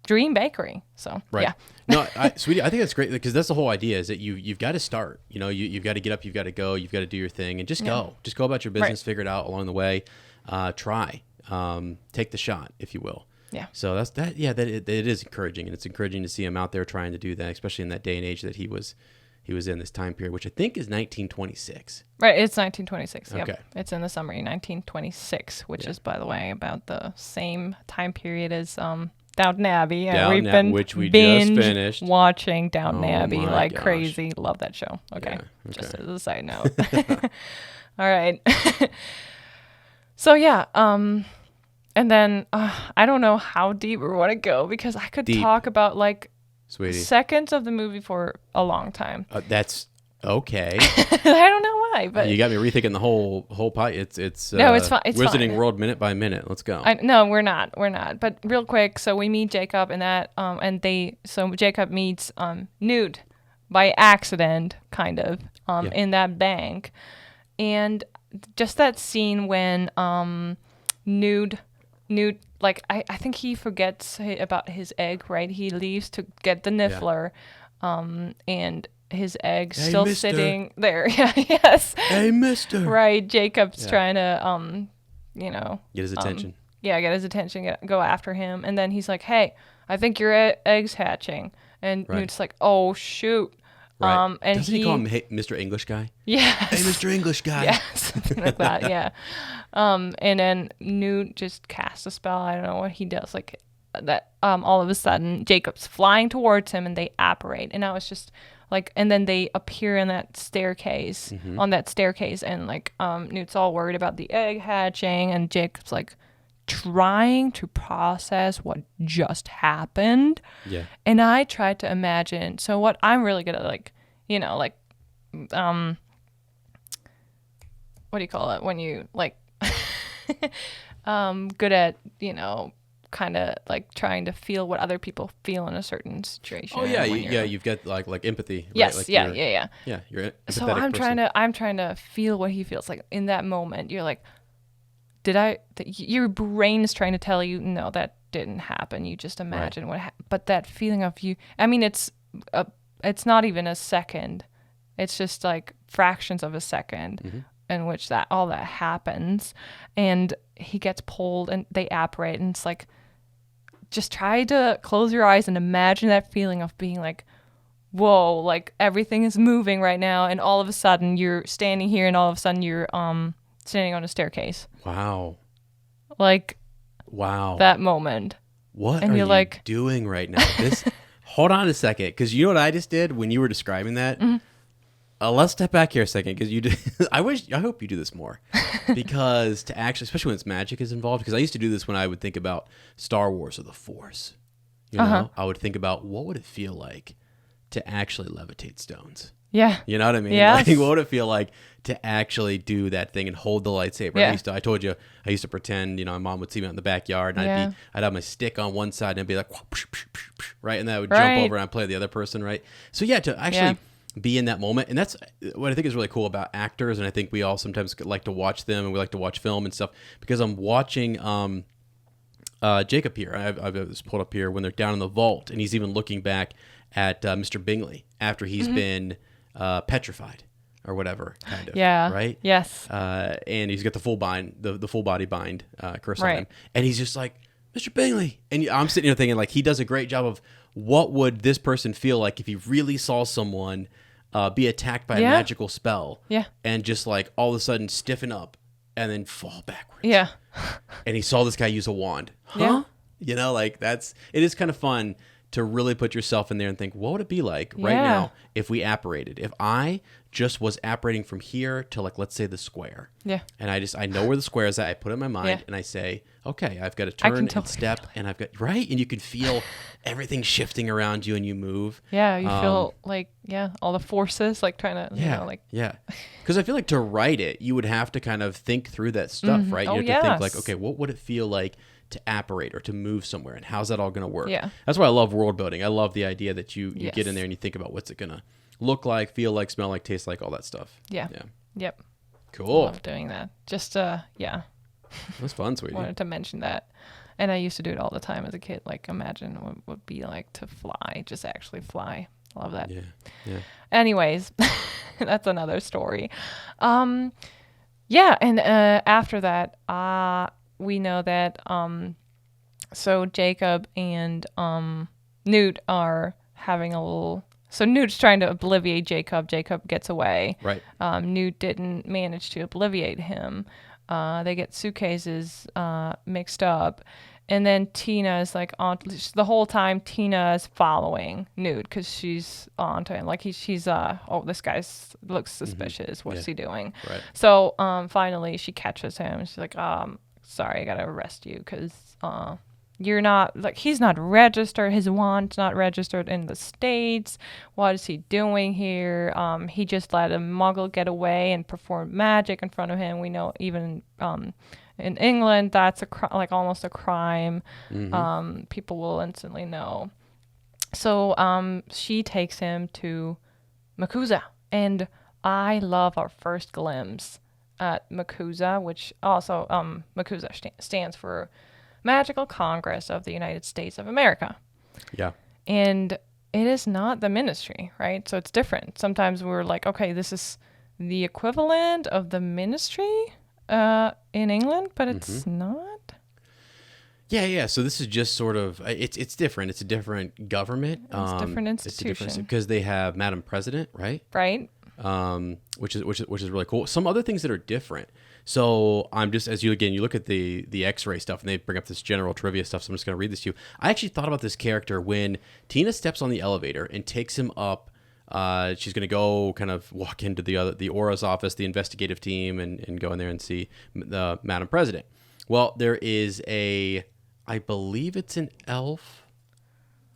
dream bakery. So yeah. No, sweetie, I think that's great because that's the whole idea is that you've got to start. You know, you've got to get up, you've got to go, you've got to do your thing, and just go about your business, figure it out along the way. Try, take the shot, if you will. Yeah. So that's that. Yeah, it is encouraging, and it's encouraging to see him out there trying to do that, especially in that day and age that he was in this time period, which I think is 1926. Right, it's 1926. Okay. Yep. It's in the summary, 1926, which is, by the way, about the same time period as Downton Abbey. We've been which we binge just finished watching Downton Abbey like gosh. crazy. Love that show. Okay, Yeah, just as a side note. All right. So yeah, and then I don't know how deep we want to go because I could talk about like seconds of the movie for a long time. That's okay. I don't know why, but you got me rethinking the whole pie. It's no, it's fine. It's Wizarding fine. World minute by minute. Let's go. No, we're not. But real quick, so we meet Jacob and that, so Jacob meets Newt by accident, kind of, in that bank, and just that scene when Newt, like I think he forgets about his egg, right? He leaves to get the Niffler, and his egg's still sitting there. Yeah, yes. Hey, mister. Right, Jacob's trying to, get his attention. Get his attention, go after him, and then he's like, "Hey, I think your egg's hatching," and Newt's like, "Oh shoot." Right. And doesn't he call him Mr. English Guy? Yes. Hey, Mr. English Guy. Yeah, something like that. Yeah. And then Newt just casts a spell. I don't know what he does. Like that. All of a sudden, Jacob's flying towards him, and they apparate. And I was just like, and then they appear in that staircase, on that staircase, and like, Newt's all worried about the egg hatching, and Jacob's like trying to process what just happened. Yeah. And I tried to imagine. So what I'm really good at, like, what do you call it when you like good at, kind of like trying to feel what other people feel in a certain situation. Oh yeah, you've got like empathy. Yes, right? Like yeah. Yeah, you're an empathetic So I'm trying to feel what he feels like in that moment. You're like, your brain is trying to tell you, no, that didn't happen. You just imagine what happened. But that feeling of you, I mean, it's not even a second. It's just like fractions of a second in which all that happens. And he gets pulled and they apparate. And it's like, just try to close your eyes and imagine that feeling of being like, whoa, like everything is moving right now. And all of a sudden you're standing here and all of a sudden you're, standing on a staircase. Wow. Like, wow. That moment. What are you doing right now? Hold on a second, because you know what I just did when you were describing that? Let's step back here a second, because you did. I hope you do this more, because to actually, especially when it's magic is involved, because I used to do this when I would think about Star Wars or the Force. You know, I would think about what would it feel like to actually levitate stones. Yeah. You know what I mean? Yes. Like, what would it feel like to actually do that thing and hold the lightsaber? Yeah. I told you, I used to pretend, my mom would see me out in the backyard and I'd have my stick on one side and I'd be like, right? And then I would jump over and I'd play the other person, right? So yeah, to actually be in that moment. And that's what I think is really cool about actors. And I think we all sometimes like to watch them and we like to watch film and stuff, because I'm watching Jacob here. I've just pulled up here when they're down in the vault and he's even looking back at Mr. Bingley after he's been petrified or whatever, kind of. Yeah. Right? Yes. And he's got the full bind, the full body bind curse on him. And he's just like, Mr. Bingley. And I'm sitting here thinking, like, he does a great job of what would this person feel like if he really saw someone be attacked by a magical spell and just like all of a sudden stiffen up and then fall backwards. Yeah. And he saw this guy use a wand. Huh? Yeah. Like it is kind of fun to really put yourself in there and think, what would it be like right now if we apparated? If I just was apparating from here to, like, let's say the square. Yeah. And I know where the square is at. I put it in my mind and I say, okay, I've got to turn and step and I've got, and you can feel everything shifting around you and you move. Yeah. You feel like, all the forces, like trying to, Yeah. Because I feel like to write it, you would have to kind of think through that stuff, right? You have to think like, okay, what would it feel like to apparate or to move somewhere, and how's that all going to work? Yeah. That's why I love world building. I love the idea that you get in there and you think about what's it going to look like, feel like, smell like, taste like, all that stuff. Yeah. Yep. Cool. Love doing that. Just, That's fun, sweetie. Wanted to mention that. And I used to do it all the time as a kid. Like, imagine what it would be like to fly, just actually fly. Love that. Yeah. Anyways, that's another story. Yeah, and after that, we know that so Jacob and Newt are having a little. So Newt's trying to obliviate Jacob. Jacob gets away. Right. Newt didn't manage to obliviate him. They get suitcases mixed up. And then Tina is like the whole time Tina is following Newt because she's on to him. Like she's this guy looks suspicious. What's he doing? Right. So finally she catches him. She's like, sorry, I gotta arrest you because you're not like he's not registered. His wand's not registered in the States. What is he doing here? He just let a Muggle get away and perform magic in front of him. We know even in England that's like almost a crime. People will instantly know. So she takes him to MACUSA, and I love our first glimpse at MACUSA, which also MACUSA stands for Magical Congress of the United States of America. Yeah. And it is not the ministry, right? So it's different. Sometimes we're like, okay, this is the equivalent of the ministry in England, but it's not. Yeah. So this is just sort of it's different. It's a different government. It's a different institution because they have Madam President, right? Right. Which is really cool. Some other things that are different. So I'm just you look at the X-ray stuff and they bring up this general trivia stuff. So I'm just going to read this to you. I actually thought about this character when Tina steps on the elevator and takes him up. She's going to go kind of walk into the Aura's office, the investigative team, and go in there and see the Madam President. Well, there is I believe it's an elf.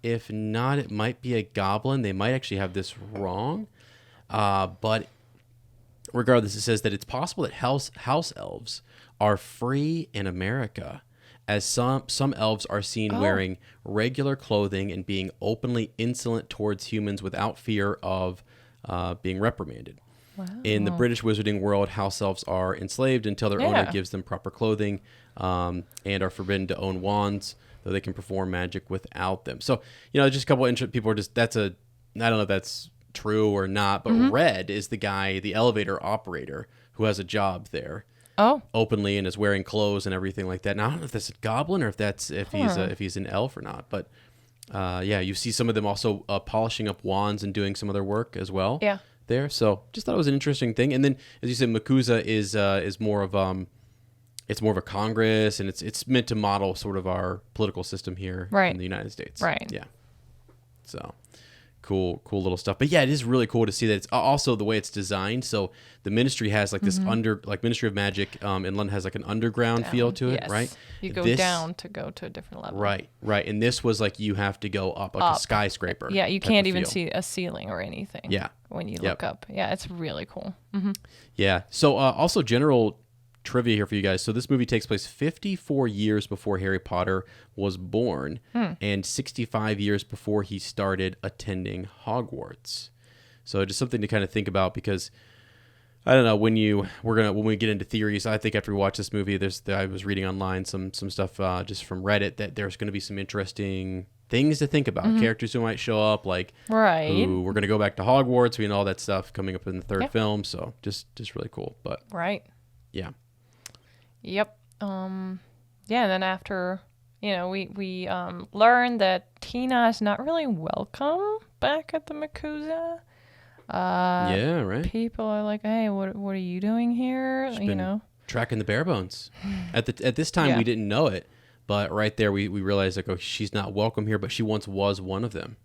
If not, it might be a goblin. They might actually have this wrong. But regardless, it says that it's possible that house elves are free in America, as some elves are seen wearing regular clothing and being openly insolent towards humans without fear of being reprimanded. Wow. In the British wizarding world, house elves are enslaved until their owner gives them proper clothing and are forbidden to own wands, though they can perform magic without them. So, just a couple of people are just, I don't know if that's true or not, but Red is the guy, the elevator operator, who has a job there. Openly and is wearing clothes and everything like that. Now I don't know if that's a goblin or if he's an elf or not, but you see some of them also polishing up wands and doing some other work as well. Yeah. There, so just thought it was an interesting thing. And then, as you said, MACUSA is more of it's more of a Congress, and it's meant to model sort of our political system here in the United States. Right. Yeah. So. Cool little stuff. But yeah, it is really cool to see that it's also the way it's designed. So the ministry has like this Ministry of Magic in London has like an underground feel to it, right? You go down to go to a different level. Right. And this was like you have to go up like a skyscraper. Yeah, you can't even see a ceiling or anything. Yeah. When you look up. Yeah, it's really cool. Yeah. So also general trivia here for you guys. So this movie takes place 54 years before Harry Potter was born and 65 years before he started attending Hogwarts. So just something to kind of think about, because I don't know, when we get into theories, I think after we watch this movie, I was reading online some stuff just from Reddit that there's going to be some interesting things to think about. Characters who might show up, like who we're going to go back to Hogwarts, and all that stuff coming up in the third film. So just really cool. But yeah. Yep. And then after, we learn that Tina is not really welcome back at the MACUSA. People are like, hey, what are you doing here? She's been tracking the bare bones. At this time, we didn't know it, but right there we realized, like, she's not welcome here, but she once was one of them,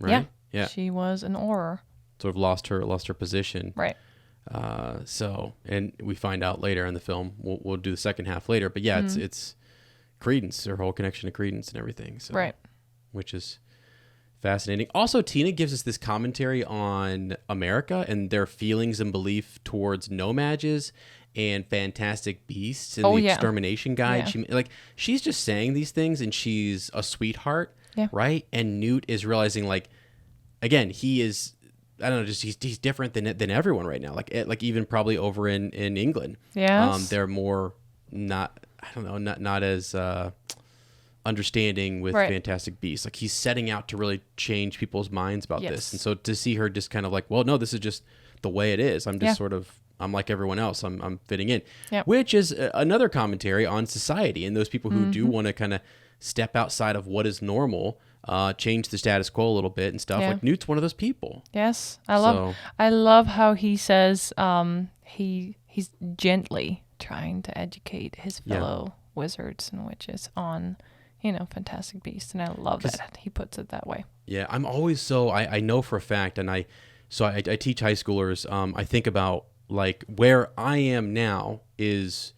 right? Yeah. She was an Auror. Sort of lost her position. Right. And we find out later in the film. We'll do the second half later, but yeah, it's Credence, her whole connection to Credence and everything. So, which is fascinating. Also, Tina gives us this commentary on America and their feelings and belief towards no-mages and fantastic beasts and the extermination guide. Yeah. She's just saying these things, and she's a sweetheart, right? And Newt is realizing, like, again, he is. I don't know, just he's different than everyone right now. Like even probably over in England. Yeah. They're more not as understanding with Fantastic Beasts. Like he's setting out to really change people's minds about this. And so to see her just kind of like, well, no, this is just the way it is. I'm just I'm like everyone else. I'm fitting in, which is another commentary on society and those people who do want to kind of step outside of what is normal, change the status quo a little bit and stuff. Like Newt's one of those people. Yes. I love how he says he's gently trying to educate his fellow wizards and witches on, Fantastic Beasts. And I love that he puts it that way. Yeah. I'm always I know for a fact, and I teach high schoolers. I think about like where I am now is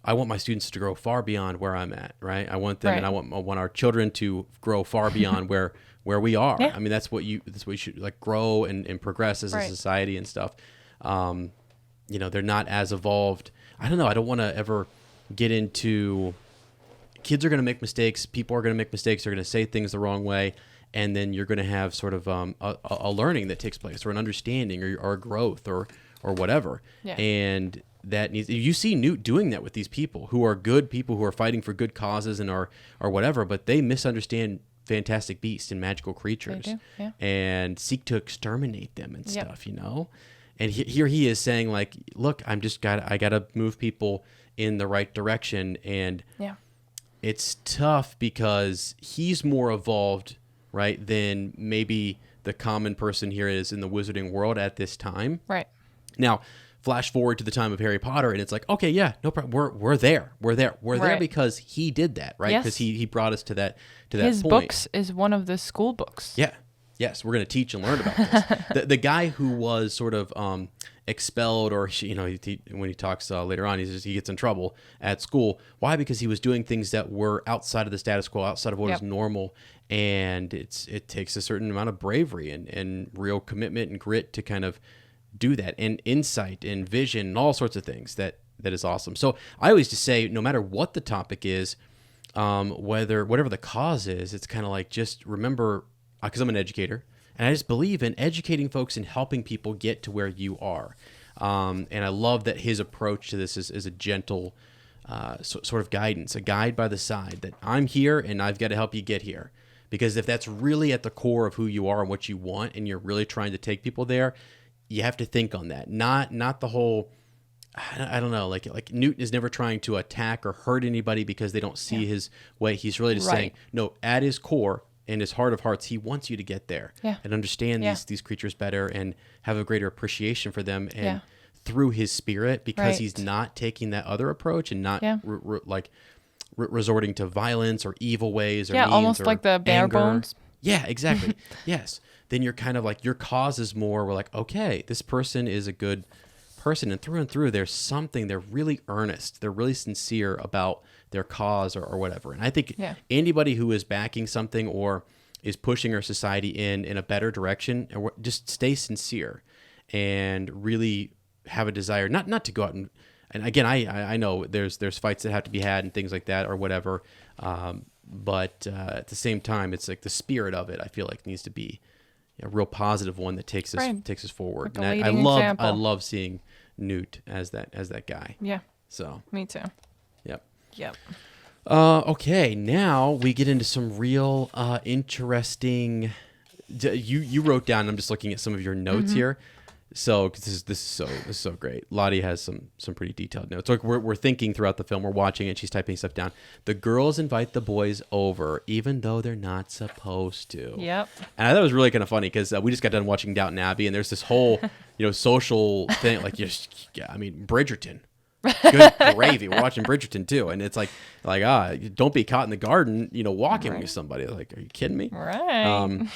I want my students to grow far beyond where I'm at, right? I want them and I want our children to grow far beyond where we are. Yeah. I mean, that's what you should like grow and progress as a society and stuff. They're not as evolved. I don't know. I don't want to ever get into kids are going to make mistakes. People are going to make mistakes. They're going to say things the wrong way. And then you're going to have sort of a learning that takes place or an understanding or a growth or whatever. Yeah. And that needs, you see Newt doing that with these people who are good people who are fighting for good causes and are whatever, but they misunderstand Fantastic Beasts and magical creatures and seek to exterminate them and stuff, And here he is saying like, look, I got to move people in the right direction. And it's tough because he's more evolved, right, than maybe the common person here is in the wizarding world at this time. Right. Now, flash forward to the time of Harry Potter, and it's like, okay, yeah, no problem. We're there. We're there because he did that, right? Because he brought us to that point. His books is one of the school books. Yeah. Yes, we're going to teach and learn about this. the guy who was sort of expelled, or when he talks later on, he gets in trouble at school. Why? Because he was doing things that were outside of the status quo, outside of what is normal, and it takes a certain amount of bravery and real commitment and grit to kind of do that, and insight and vision and all sorts of things that is awesome. So I always just say, no matter what the topic is, whatever the cause is, it's kind of like just remember. Because I'm an educator, and I just believe in educating folks and helping people get to where you are. And I love that his approach to this is a gentle sort of guidance, a guide by the side that I'm here and I've got to help you get here. Because if that's really at the core of who you are and what you want, and you're really trying to take people there, you have to think on that. Not the whole, I don't know, like Newt is never trying to attack or hurt anybody because they don't see his way. He's really just saying, no, at his core, in his heart of hearts, he wants you to get there and understand these creatures better and have a greater appreciation for them and through his spirit, because he's not taking that other approach and not resorting to violence or evil ways or means almost or like the bare anger. bones. Yeah, exactly. Yes. Then you're kind of like, your cause is more, we're like, okay, this person is a good person, and through there's something, they're really earnest, they're really sincere about their cause or whatever. And I think anybody who is backing something or is pushing our society in a better direction, just stay sincere and really have a desire not to go out and again, I know there's fights that have to be had and things like that or whatever, but at the same time, it's like the spirit of it, I feel like, needs to be a real positive one that takes us forward. Like and I love seeing Newt as that guy. Yeah. So me too. Yep. Okay, now we get into some real interesting. You wrote down. I'm just looking at some of your notes here. So this is so great. Lottie has some pretty detailed notes. Like we're thinking throughout the film. We're watching it. She's typing stuff down. The girls invite the boys over, even though they're not supposed to. Yep. And I thought it was really kind of funny because we just got done watching Downton Abbey, and there's this whole social thing. Like Bridgerton. Good gravy. We're watching Bridgerton too, and it's like don't be caught in the garden, walking with somebody. Like, are you kidding me? Right.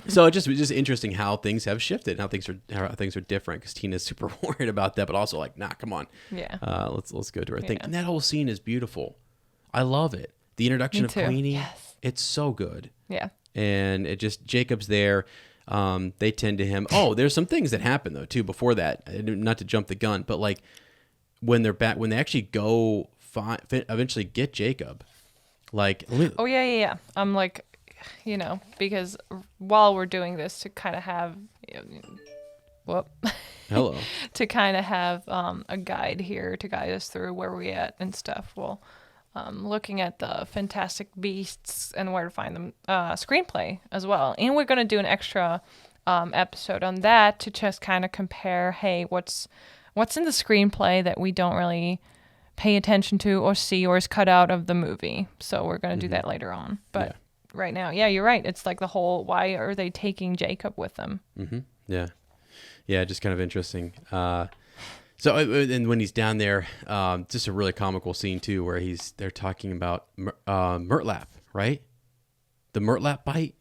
So it's just interesting how things have shifted, how things are different. Because Tina's super worried about that, but also like, nah, come on. Yeah. Let's go to her thing. And that whole scene is beautiful. I love it. The introduction of Queenie. Yes. It's so good. Yeah. And it just Jacob's there. They tend to him. Oh, there's some things that happen though too before that. Not to jump the gun, but like. When they're back, when they actually go eventually get Jacob, like I'm like, because while we're doing this to kind of have, hello, to kind of have a guide here to guide us through where we at and stuff. Well, looking at the Fantastic Beasts and Where to Find Them screenplay as well. And we're going to do an extra episode on that to just kind of compare, hey, what's in the screenplay that we don't really pay attention to or see or is cut out of the movie. So we're going to do that later on. But right now, yeah, you're right. It's like the whole, why are they taking Jacob with them? Mm-hmm. Yeah. Yeah, just kind of interesting. So, and when he's down there, just a really comical scene too, where they're talking about Murtlap, right? The Murtlap bite.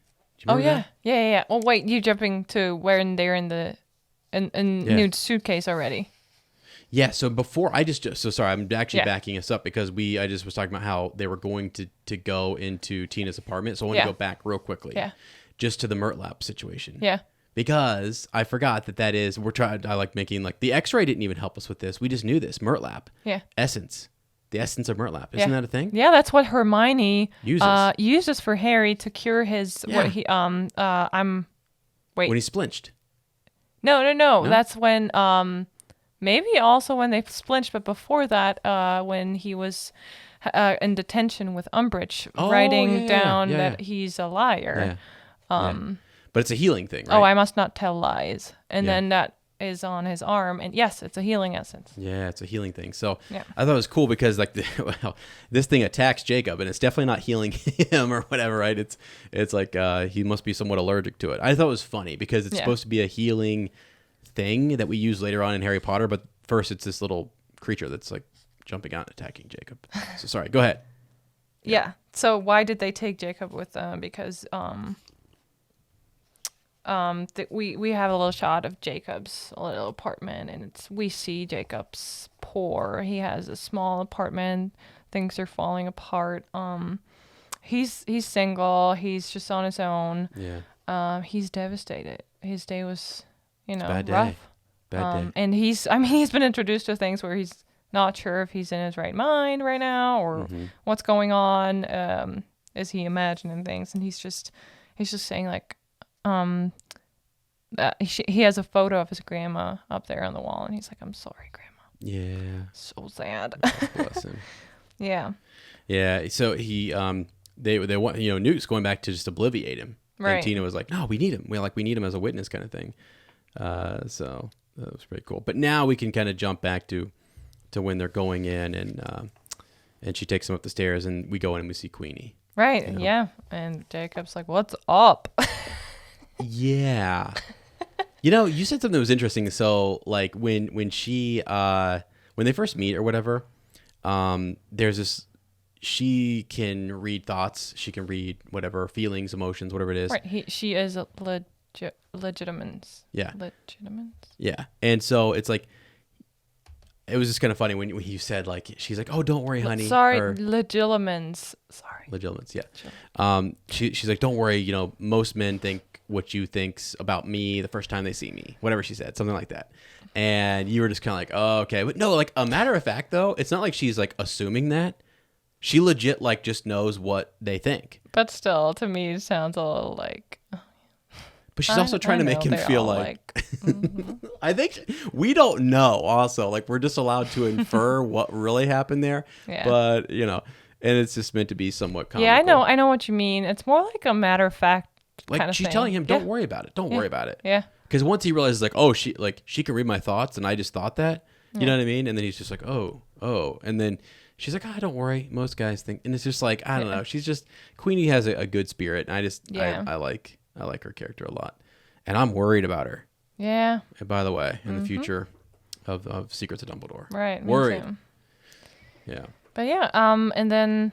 Oh yeah, yeah. Well, wait, you jumping to when they're in the Newt's suitcase already? Yeah. So before sorry, I'm actually backing us up because I just was talking about how they were going to go into Tina's apartment. So I want to go back real quickly, just to the Murtlap situation. Yeah. Because I forgot that is, I like making, like, the X-ray didn't even help us with this. We just knew this. Murtlap. Yeah. Essence. The essence of Murtlap. Isn't that a thing? Yeah, that's what Hermione uses for Harry to cure his, when he splinched. No. That's when, maybe also when they splinched, but before that, when he was in detention with Umbridge, writing down that he's a liar. But it's a healing thing, right? Oh, I must not tell lies. And then that is on his arm. And yes, it's a healing essence. Yeah, it's a healing thing. So I thought it was cool because like this thing attacks Jacob and it's definitely not healing him or whatever, right? It's like he must be somewhat allergic to it. I thought it was funny because it's supposed to be a healing thing that we use later on in Harry Potter. But first it's this little creature that's like jumping out and attacking Jacob. So sorry, go ahead. Yeah. So why did they take Jacob with them? Because we have a little shot of Jacob's little apartment, and we see Jacob's poor. He has a small apartment. Things are falling apart. He's single. He's just on his own. Yeah. He's devastated. His day was, bad rough. Bad day. And he's been introduced to things where he's not sure if he's in his right mind right now or what's going on. Is he imagining things? And he's just saying like, he has a photo of his grandma up there on the wall, and he's like, "I'm sorry, Grandma." Yeah. So sad. Bless him. Yeah. Yeah. So he they want Newt's going back to just obliviate him. Right. And Tina was like, "No, we need him. We need him as a witness, kind of thing." So that was pretty cool. But now we can kind of jump back to when they're going in, and she takes him up the stairs, and we go in and we see Queenie. Right. Yeah. And Jacob's like, "What's up?" Yeah. You said something that was interesting. So like when they first meet or whatever, there's this, she can read thoughts. She can read whatever feelings, emotions, whatever it is. Right. She is a legitimate. Yeah. Legitimate. Yeah. And so it's like, it was just kind of funny when you said like, she's like, "Oh, don't worry, honey." Sorry, legilimens. Sorry. Legilimens. Yeah. She's like, "Don't worry. Most men think what you think's about me the first time they see me," whatever she said, something like that. And you were just kind of like, "Oh, okay." But no, like, a matter of fact though, it's not like she's like assuming that. She legit like just knows what they think. But still, to me, it sounds a little like. But she's also trying to make him feel like I think we don't know also, like, we're just allowed to infer what really happened there. Yeah. But and it's just meant to be somewhat comical. Yeah, I know what you mean. It's more like a matter of fact. Like, kind of she's thing. telling him, "Don't worry about it. Don't worry about it." Yeah. Because once he realizes, like, oh, she can read my thoughts, and I just thought that, you know what I mean? And then he's just like, oh, and then she's like, don't worry. Most guys think, and it's just like, I don't know. She's just, Queenie has a good spirit, and I like her character a lot, and I'm worried about her. Yeah. And by the way, in the future of Secrets of Dumbledore, right? Worried. Me too. Yeah. But yeah, and then.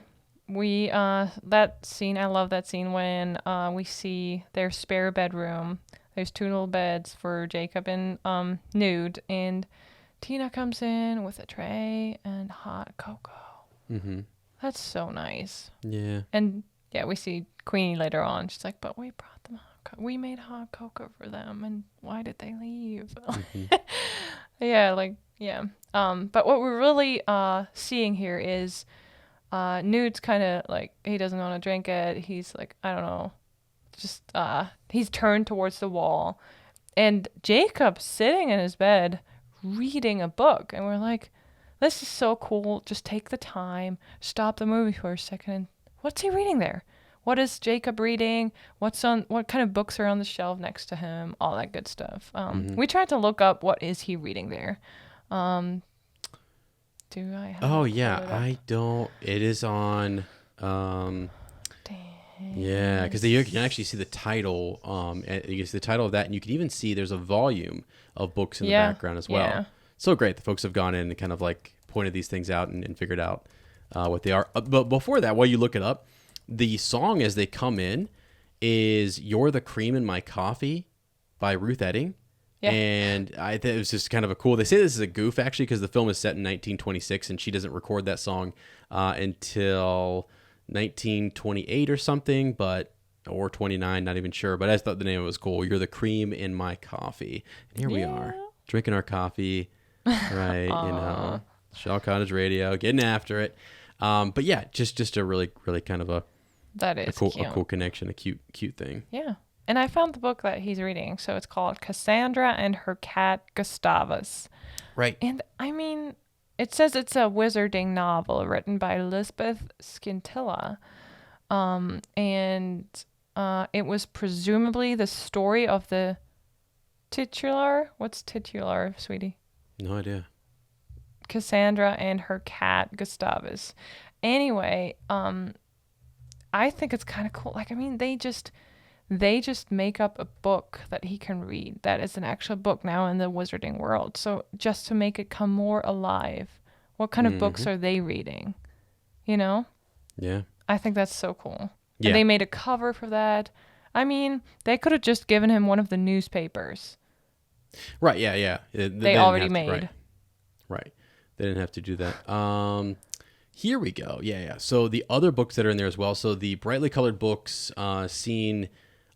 That scene, I love that scene when we see their spare bedroom. There's 2 little beds for Jacob and Newt, and Tina comes in with a tray and hot cocoa. Mm-hmm. That's so nice. Yeah. And yeah, we see Queenie later on. She's like, "But we brought them we made hot cocoa for them, and why did they leave?" Mm-hmm. Yeah. But what we're really seeing here is. Newt's kind of like, he doesn't want to drink it. He's like, I don't know, just he's turned towards the wall, and Jacob's sitting in his bed reading a book, and we're like, this is so cool. Just take the time, stop the movie for a second. What's he reading there? What is Jacob reading? What kind of books are on the shelf next to him? All that good stuff. We tried to look up what is he reading there. Do I have Oh yeah, I don't. It is on. Yeah, because you can actually see the title. You can see the title of that, and you can even see there's a volume of books in the background as well. Yeah. So great, the folks have gone in and kind of like pointed these things out and figured out what they are. But before that, while you look it up, the song as they come in is "You're the Cream in My Coffee" by Ruth Etting. Yeah. And I think it was just kind of a cool. They say this is a goof actually because the film is set in 1926 and she doesn't record that song until 1928 or something, or 29, not even sure. But I just thought the name was cool. You're the cream in my coffee. And here we are, drinking our coffee, right? Shell Cottage Radio, getting after it. But yeah, just a really, really kind of a cool connection, a cute thing. Yeah. And I found the book that he's reading. So it's called Cassandra and Her Cat Gustavus. Right. And I mean, it says it's a wizarding novel written by Elizabeth Scintilla. And it was presumably the story of the titular. What's titular, sweetie? No idea. Cassandra and Her Cat Gustavus. Anyway, I think it's kind of cool. Like, I mean, they just make up a book that he can read that is an actual book now in the wizarding world. So just to make it come more alive, what kind of books are they reading? You know? Yeah. I think that's so cool. Yeah. And they made a cover for that. I mean, they could have just given him one of the newspapers. Right, yeah. They already made. Right. They didn't have to do that. Here we go. Yeah. So the other books that are in there as well. So the brightly colored books seen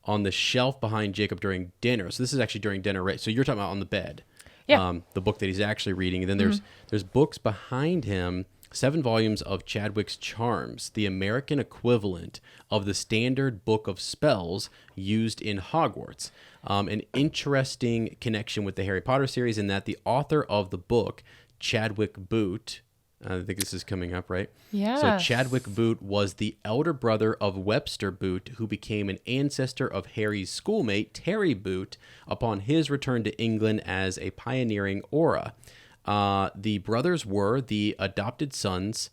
on the shelf behind Jacob during dinner. So this is actually during dinner, right? So you're talking about on the bed. Yeah. The book that he's actually reading. And then there's books behind him, 7 volumes of Chadwick's Charms, the American equivalent of the standard book of spells used in Hogwarts. An interesting connection with the Harry Potter series in that the author of the book, Chadwick Boot, I think this is coming up, right? Yeah. So Chadwick Boot was the elder brother of Webster Boot, who became an ancestor of Harry's schoolmate, Terry Boot, upon his return to England as a pioneering aura. The brothers were the adopted sons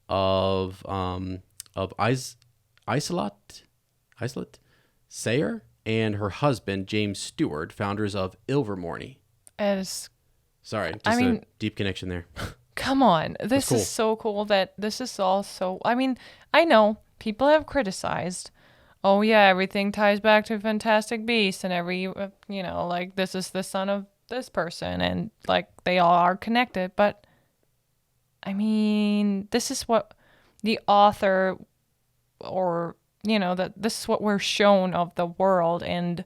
of Isolate Sayer and her husband, James Stewart, founders of Ilvermorny. Sorry, a deep connection there. Come on. This is so cool that this is all so... I mean, I know people have criticized, oh yeah, everything ties back to Fantastic Beasts and like this is the son of this person and like they all are connected. But I mean, this is what the author that this is what we're shown of the world. And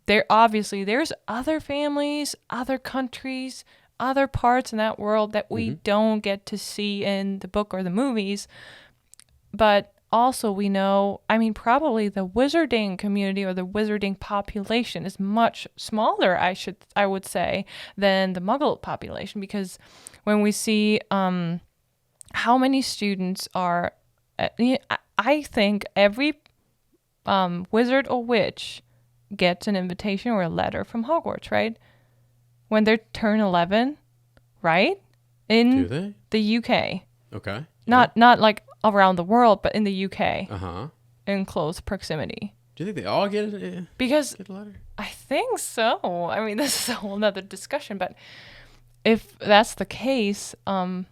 there's other families, other countries, other parts in that world that we don't get to see in the book or the movies. But also we know, I mean, probably the wizarding community or the wizarding population is much smaller, I would say, than the Muggle population. Because when we see how many students are, I think every wizard or witch gets an invitation or a letter from Hogwarts, right? When they turn 11, right? In the UK. Okay. Not like around the world, but in the UK. Uh-huh. In close proximity. Do you think they all get a letter? I think so. I mean, this is a whole nother discussion, but if that's the case, wasn't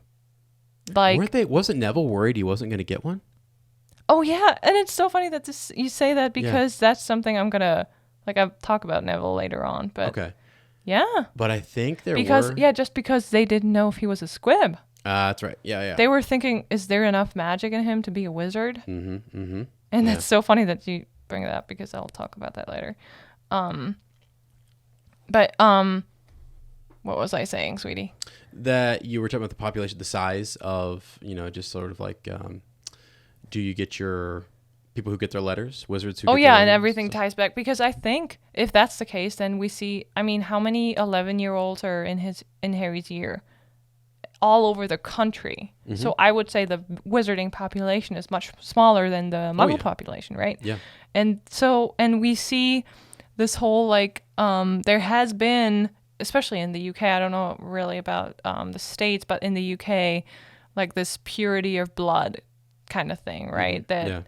Neville worried he wasn't going to get one? Oh, yeah. And it's so funny that you say that because that's something I'm going to, I'll talk about Neville later on, but. Okay. Yeah. But I think just because they didn't know if he was a squib. That's right. Yeah. They were thinking, is there enough magic in him to be a wizard? And that's so funny that you bring that up because I'll talk about that later. But what was I saying, sweetie? That you were talking about the population, the size of, just sort of like, do you get your people who get their letters, wizards who get their letters? And everything ties back. Because I think if that's the case, then we see, I mean, how many 11-year-olds are in Harry's year? all over the country. So I would say the wizarding population is much smaller than the Muggle population, right? Yeah. And we see this whole like there has been, especially in the UK, I don't know really about the States, but in the UK, like this purity of blood kind of thing, right? That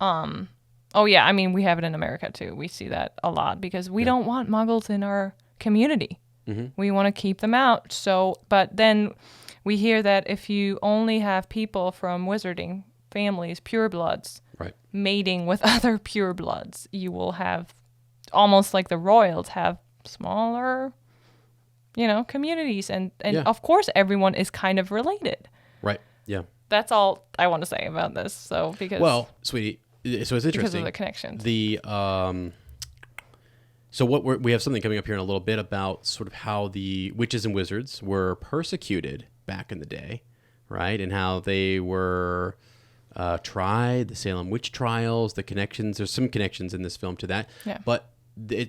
oh yeah, I mean we have it in America too. We see that a lot because we don't want Muggles in our community. We want to keep them out. So, but then we hear that if you only have people from wizarding families, purebloods, mating with other purebloods, you will have almost like the royals have smaller, communities. And of course, everyone is kind of related. Right. Yeah. That's all I want to say about this. So, well, sweetie, so it's interesting. Because of the connections. So we have something coming up here in a little bit about sort of how the witches and wizards were persecuted back in the day, right? And how they were tried, the Salem witch trials, the connections. There's some connections in this film to that. Yeah. But the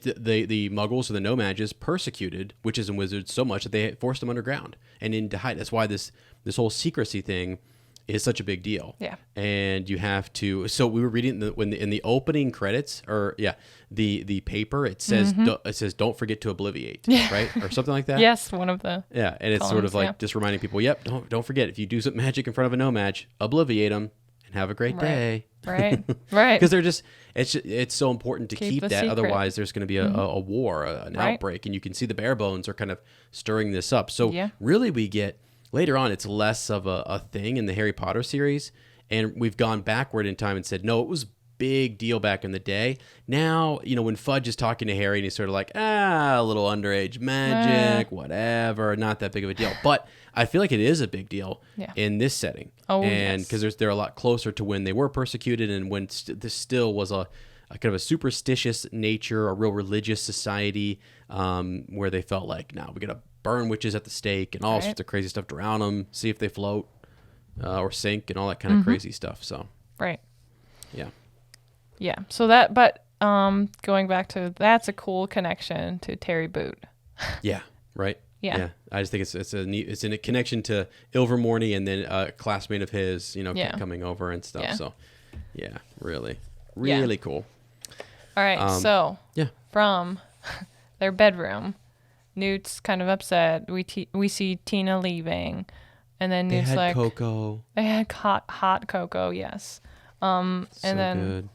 Muggles or the No-Mages persecuted witches and wizards so much that they forced them underground and into hide. That's why this whole secrecy thing is such a big deal. Yeah. And you have to. So we were reading in the opening credits, the paper. It says don't forget to obliviate, right, or something like that. Yes, one of the. Yeah, and it's sort of like just reminding people. Yep, don't forget if you do some magic in front of a no-mage, obliviate them and have a great day. Right. Because they're just it's so important to keep that. Secret. Otherwise, there's going to be a war, an outbreak, and you can see the bare bones are kind of stirring this up. So really, we get. Later on, it's less of a thing in the Harry Potter series, and we've gone backward in time and said, no, it was big deal back in the day. Now, when Fudge is talking to Harry and he's sort of like, a little underage magic, whatever, not that big of a deal. But I feel like it is a big deal in this setting. Oh, and because they're a lot closer to when they were persecuted and when this still was a kind of a superstitious nature, a real religious society where they felt like, we got to burn witches at the stake and all sorts of crazy stuff, drown them, see if they float or sink and all that kind of crazy stuff. So yeah. So that, but going back to that's a cool connection to Terry Boot. Yeah. Right. Yeah. I just think it's a connection to Ilvermorny and then a classmate of his, coming over and stuff. Yeah. So yeah, really cool. All right. From their bedroom. Newt's kind of upset. We see Tina leaving, and then Newt's like, cocoa. They had hot cocoa, yes. And then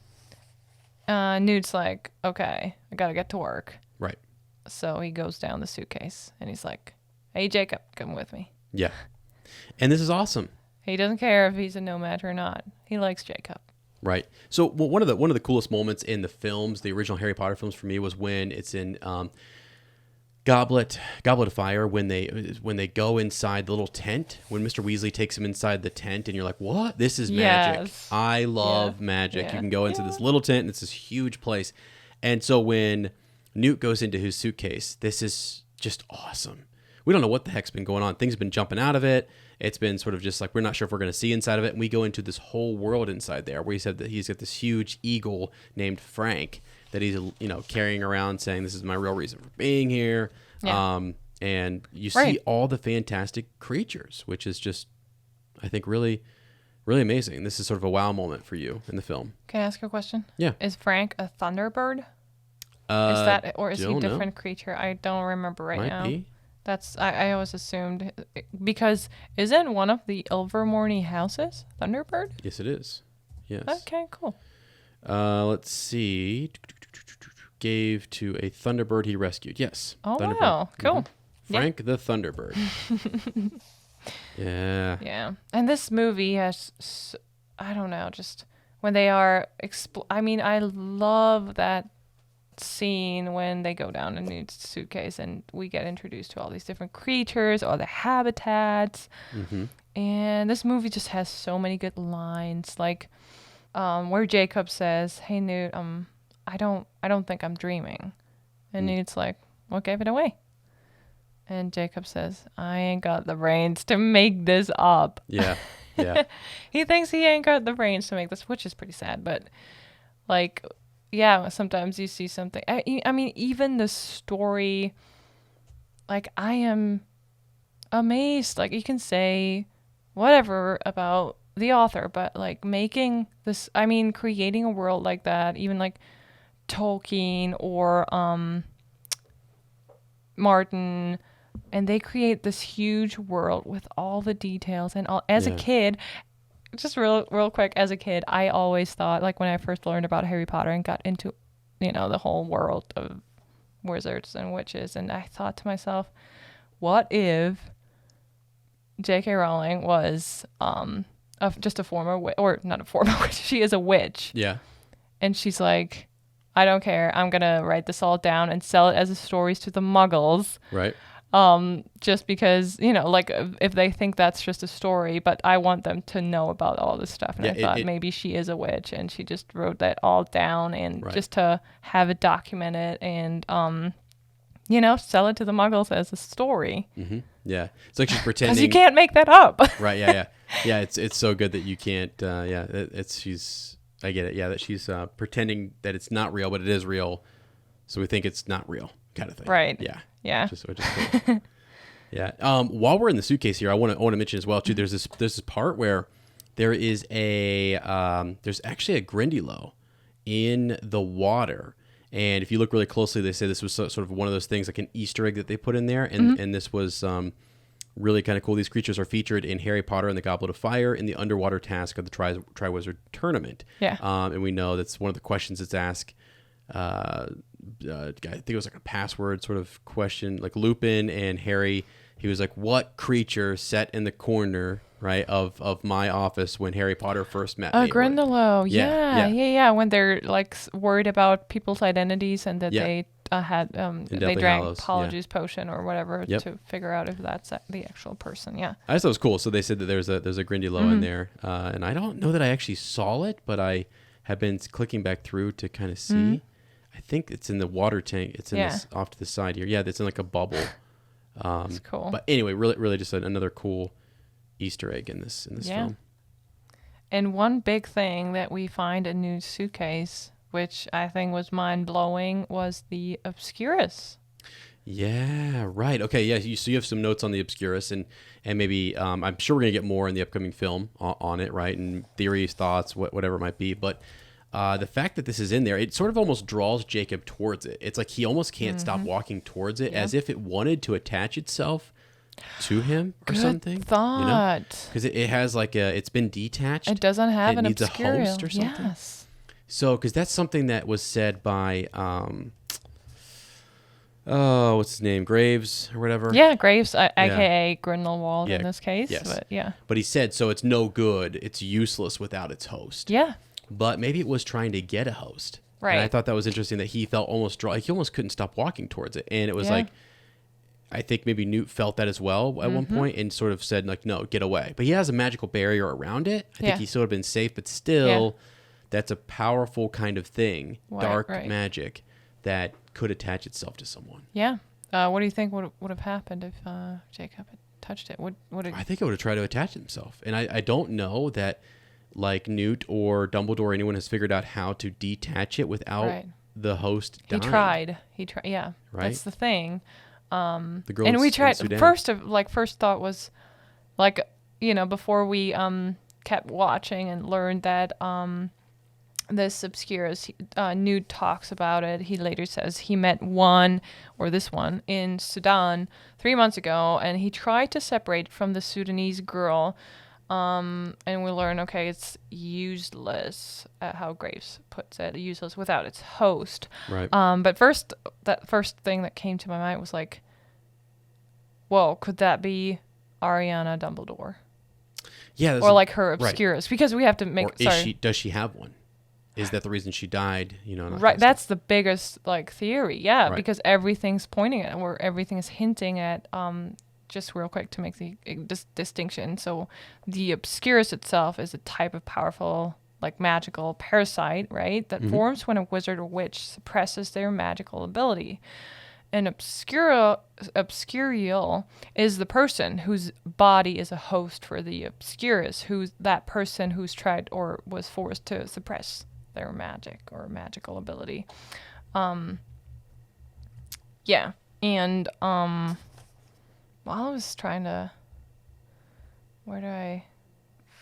Newt's like, okay, I gotta get to work. Right. So he goes down the suitcase, and he's like, hey, Jacob, come with me. Yeah. And this is awesome. He doesn't care if he's a nomad or not. He likes Jacob. Right. So one of the coolest moments in the films, the original Harry Potter films for me, was when it's in Goblet of Fire, when they go inside the little tent, when Mr. Weasley takes him inside the tent, and you're like, what? This is magic. Yes. I love magic. You can go into this little tent, and it's this huge place. And so when Newt goes into his suitcase, this is just awesome. We don't know what the heck's been going on. Things have been jumping out of it. It's been sort of just like, we're not sure if we're going to see inside of it. And we go into this whole world inside there, where he said that he's got this huge eagle named Frank that he's, carrying around, saying, this is my real reason for being here. Yeah. And you see all the fantastic creatures, which is just, I think, really, really amazing. This is sort of a wow moment for you in the film. Can I ask a question? Yeah. Is Frank a thunderbird? Is that, or is he a different creature? I don't remember right now. Might be. That's, I always assumed, because isn't one of the Ilvermorny houses Thunderbird? Yes, it is. Yes. Okay, cool. Let's see. Gave to a Thunderbird he rescued. Yes. Oh, Thunderbird. Wow. Cool. Frank the Thunderbird. Yeah. Yeah. And this movie has, I don't know, just when they are, I love that scene when they go down in Newt's suitcase and we get introduced to all these different creatures, all the habitats. And this movie just has so many good lines, like where Jacob says, hey Newt, I don't think I'm dreaming. And Newt's like, what gave it away? And Jacob says, I ain't got the brains to make this up. Yeah. He thinks he ain't got the brains to make this, which is pretty sad, but like, yeah, sometimes you see something. I mean, even the story, like I am amazed. Like, you can say whatever about the author, but like making this, I mean, creating a world like that, even like Tolkien or Martin, and they create this huge world with all the details and all. As a kid, just real quick, as a kid, I always thought, like when I first learned about Harry Potter and got into, the whole world of wizards and witches, and I thought to myself, what if J.K. Rowling was just a former witch, or not a former witch, she is a witch. Yeah. And she's like, I don't care. I'm going to write this all down and sell it as stories to the muggles. Right. Just because, like if they think that's just a story, but I want them to know about all this stuff. And I thought maybe she is a witch and she just wrote that all down and just to have it documented and, sell it to the muggles as a story. Mm-hmm. Yeah. It's like she's pretending. Because you can't make that up. Right. Yeah. Yeah. Yeah. It's so good that you can't, I get it. Yeah. That she's pretending that it's not real, but it is real. So we think it's not real kind of thing. Right. Yeah. Yeah. Which is cool. Yeah. While we're in the suitcase here, I want to mention as well too. There's this part where there is there's actually a Grindylow in the water, and if you look really closely, they say this was sort of one of those things like an Easter egg that they put in there, and this was really kind of cool. These creatures are featured in Harry Potter and the Goblet of Fire in the underwater task of the Triwizard Tournament. Yeah. And we know that's one of the questions that's asked. I think it was like a password sort of question, like Lupin and Harry. He was like, "What creature sat in the corner, right, of my office when Harry Potter first met me?" Grindylow. Yeah. When they're like worried about people's identities and that they had they drank Polyjuice potion or whatever to figure out if that's the actual person. Yeah. I just thought it was cool. So they said that there's a Grindylow in there, and I don't know that I actually saw it, but I have been clicking back through to kind of see. I think it's in the water tank. It's in this off to the side here. Yeah, it's in like a bubble. That's cool. But anyway, really just another cool Easter egg in this film. And one big thing that we find in Newt's suitcase, which I think was mind-blowing, was the Obscurus. Yeah, right. Okay, yeah, so you have some notes on the Obscurus, and maybe, I'm sure we're going to get more in the upcoming film on it, right? And theories, thoughts, whatever it might be. But the fact that this is in there, it sort of almost draws Jacob towards it. It's like he almost can't stop walking towards it, as if it wanted to attach itself to him or something. Good thought. Because it has like it's been detached. It doesn't have an needs a host or something. Yes. So, because that's something that was said by, what's his name? Graves or whatever? Yeah, Graves, a.k.a. Grindelwald in this case. Yes. But yeah. But he said, so it's no good. It's useless without its host. Yeah. But maybe it was trying to get a host. Right. And I thought that was interesting that he felt he almost couldn't stop walking towards it. And it was like, I think maybe Newt felt that as well at one point and sort of said, like, no, get away. But he has a magical barrier around it. I think he still would have been safe, but still, that's a powerful kind of thing, dark magic that could attach itself to someone. Yeah. What do you think would have happened if Jacob had touched it? I think it would have tried to attach himself. And I don't know that, like Newt or Dumbledore or anyone has figured out how to detach it without the host dying. He tried. Yeah. Right. That's the thing. The girl and we tried. First thought was, like, before we kept watching and learned that this Obscurus, Newt talks about it. He later says he met this one in Sudan 3 months ago, and he tried to separate from the Sudanese girl. And we learn, it's useless, how Graves puts it, useless without its host. Right. But first thing that came to my mind was like, whoa, could that be Ariana Dumbledore? Yeah. Or like her Obscurus, because we have to make. Or does she have one? Is that the reason she died? Right. That's the biggest theory. Yeah, because everything's pointing at, or everything is hinting at. Just real quick to make the distinction. So the Obscurus itself is a type of powerful, magical parasite, right? That forms when a wizard or witch suppresses their magical ability. An obscurial is the person whose body is a host for the Obscurus, who's that person who's tried or was forced to suppress their magic or magical ability. Well, I was trying to... Where do I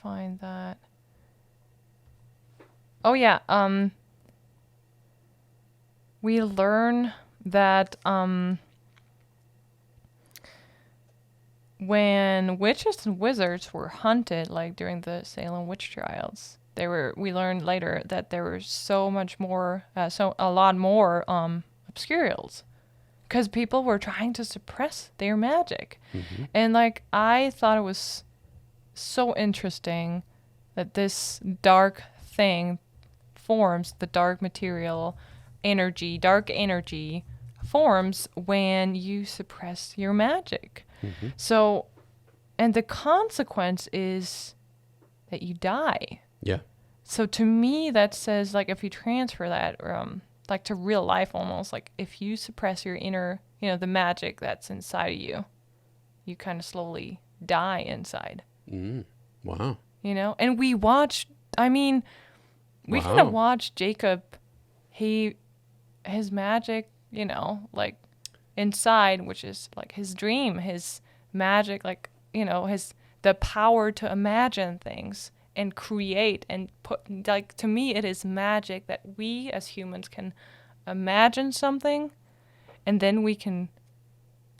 find that? Oh, yeah. We learn that when witches and wizards were hunted, like during the Salem witch trials, we learned later that there were so much more, a lot more obscurials, because people were trying to suppress their magic. Mm-hmm. And like, I thought it was so interesting that this dark thing forms, the dark material dark energy forms when you suppress your magic. Mm-hmm. So, and the consequence is that you die. Yeah. So to me, that says, like, if you transfer that, like to real life almost, like if you suppress your inner, the magic that's inside of you, you kind of slowly die inside. Mm. Wow. And we kind of watched Jacob, his magic, like inside, which is like his dream, his magic, like, the power to imagine things and create and put, like, to me, it is magic that we as humans can imagine something and then we can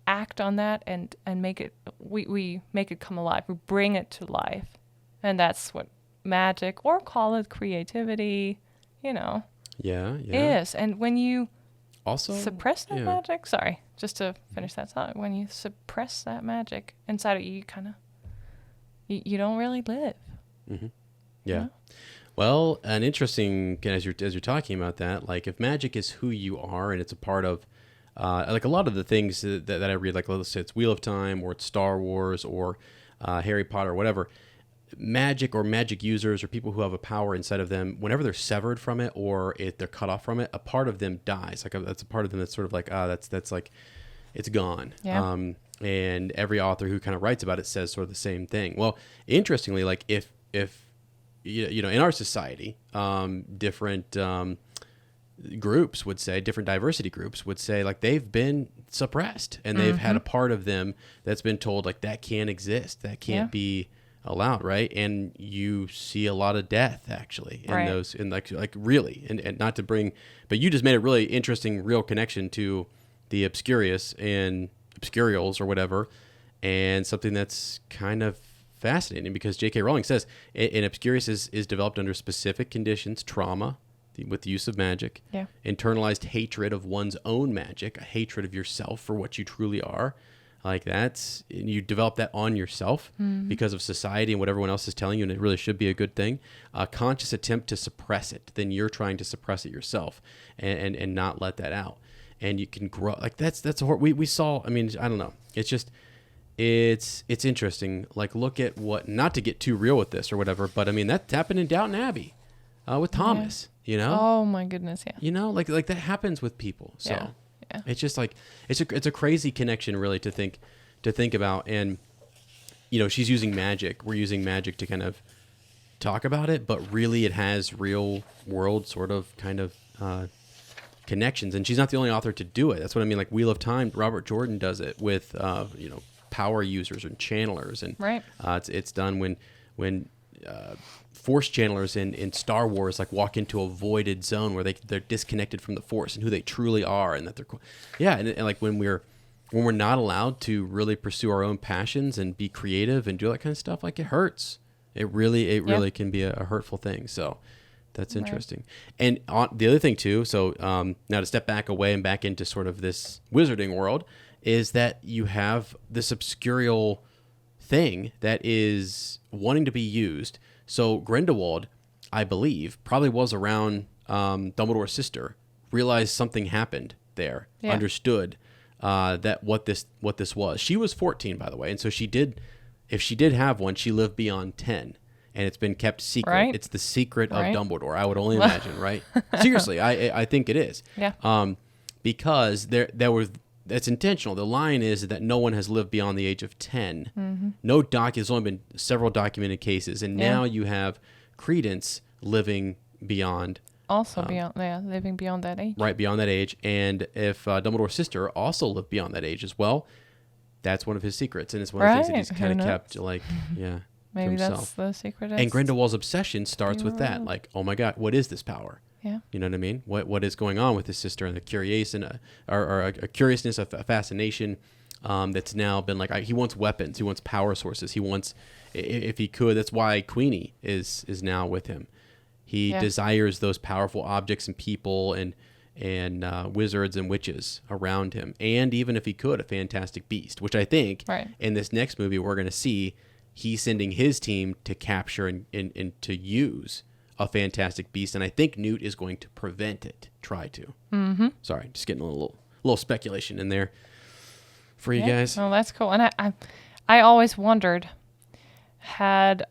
act on that and make it, we make it come alive. We bring it to life. And that's what magic, or call it creativity, is. And when you also suppress that magic, sorry, just to finish that thought, when you suppress that magic inside of you, you don't really live. Mm-hmm. Yeah. Well, an interesting, as you're talking about that, like if magic is who you are and it's a part of, like a lot of the things that I read, like let's say it's Wheel of Time or it's Star Wars or Harry Potter or whatever, magic or magic users or people who have a power inside of them, whenever they're severed from it or they're cut off from it, a part of them dies. Like that's a part of them that's sort of like, that's like, it's gone. Yeah. And every author who kind of writes about it says sort of the same thing. Well, interestingly, like if in our society, different groups would say, different diversity groups would say, like they've been suppressed and they've had a part of them that's been told like that can't exist, that can't be allowed, right? And you see a lot of death actually in those, in like really, and not to bring, but you just made a really interesting real connection to the Obscurious and Obscurials or whatever, and something that's kind of fascinating because J.K. Rowling says an Obscurious is developed under specific conditions, trauma, with the use of magic, internalized hatred of one's own magic, a hatred of yourself for what you truly are. Like you develop that on yourself because of society and what everyone else is telling you, and it really should be a good thing. A conscious attempt to suppress it, then you're trying to suppress it yourself and not let that out. And you can grow, like that's a we saw. I mean, I don't know. It's just it's interesting. Like look at what, not to get too real with this or whatever, but I mean that happened in Downton Abbey with Thomas. Oh my goodness, yeah. Like that happens with people. So. Yeah. It's just like it's a crazy connection really to think about, and she's using magic. We're using magic to kind of talk about it, but really it has real world sort of kind of connections. And she's not the only author to do it. That's what I mean. Like Wheel of Time, Robert Jordan does it with power users and channelers, and it's done when Force channelers in Star Wars like walk into a voided zone where they're disconnected from the Force and who they truly are, and that they're and like when we're not allowed to really pursue our own passions and be creative and do that kind of stuff, like it hurts. It really can be a hurtful thing. So that's interesting. And the other thing too, so now to step back away and back into sort of this wizarding world, is that you have this obscurial thing that is wanting to be used. So Grindelwald, I believe, probably was around Dumbledore's sister, realized something happened there, understood that what this was. She was 14, by the way, and so if she did have one, she lived beyond 10, and it's been kept secret. Right. It's the secret of Dumbledore, I would only imagine, right? Seriously, I think it is. Yeah. Because that's intentional. The line is that no one has lived beyond the age of 10. Mm-hmm. There's only been several documented cases, and now you have Credence living beyond. Also living beyond that age. Right, beyond that age. And if Dumbledore's sister also lived beyond that age as well, that's one of his secrets, and it's one of the things that he's kind of kept, like, maybe that's the secret. And Grindelwald's obsession starts with that, like, oh my God, what is this power? Yeah, you know what I mean? What is going on with his sister, and the curiousness, or a curiousness, a fascination, that's now been like, he wants weapons, he wants power sources, he wants, if he could, that's why Queenie is now with him. He desires those powerful objects and people and wizards and witches around him, and even if he could, a fantastic beast, which I think in this next movie we're going to see he's sending his team to capture and to use a fantastic beast, and I think Newt is going to prevent it. Try to. Mm-hmm. Sorry, just getting a little speculation in there for you guys. Oh, that's cool. And I always wondered, had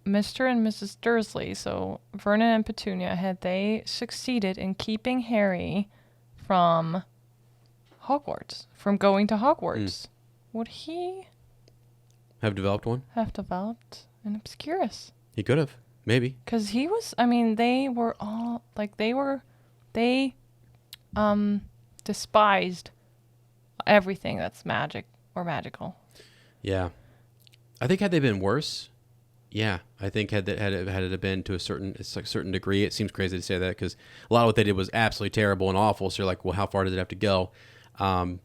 Mr. and Mrs. Dursley, so Vernon and Petunia, had they succeeded in keeping Harry from Hogwarts, from going to Hogwarts, would he have developed one? Have developed an Obscurus? He could have. Maybe. Because he was, I mean, they were all, like, they despised everything that's magic or magical. Yeah. I think had they been worse, I think had it been to a certain degree, it seems crazy to say that because a lot of what they did was absolutely terrible and awful. So you're like, well, how far does it have to go? So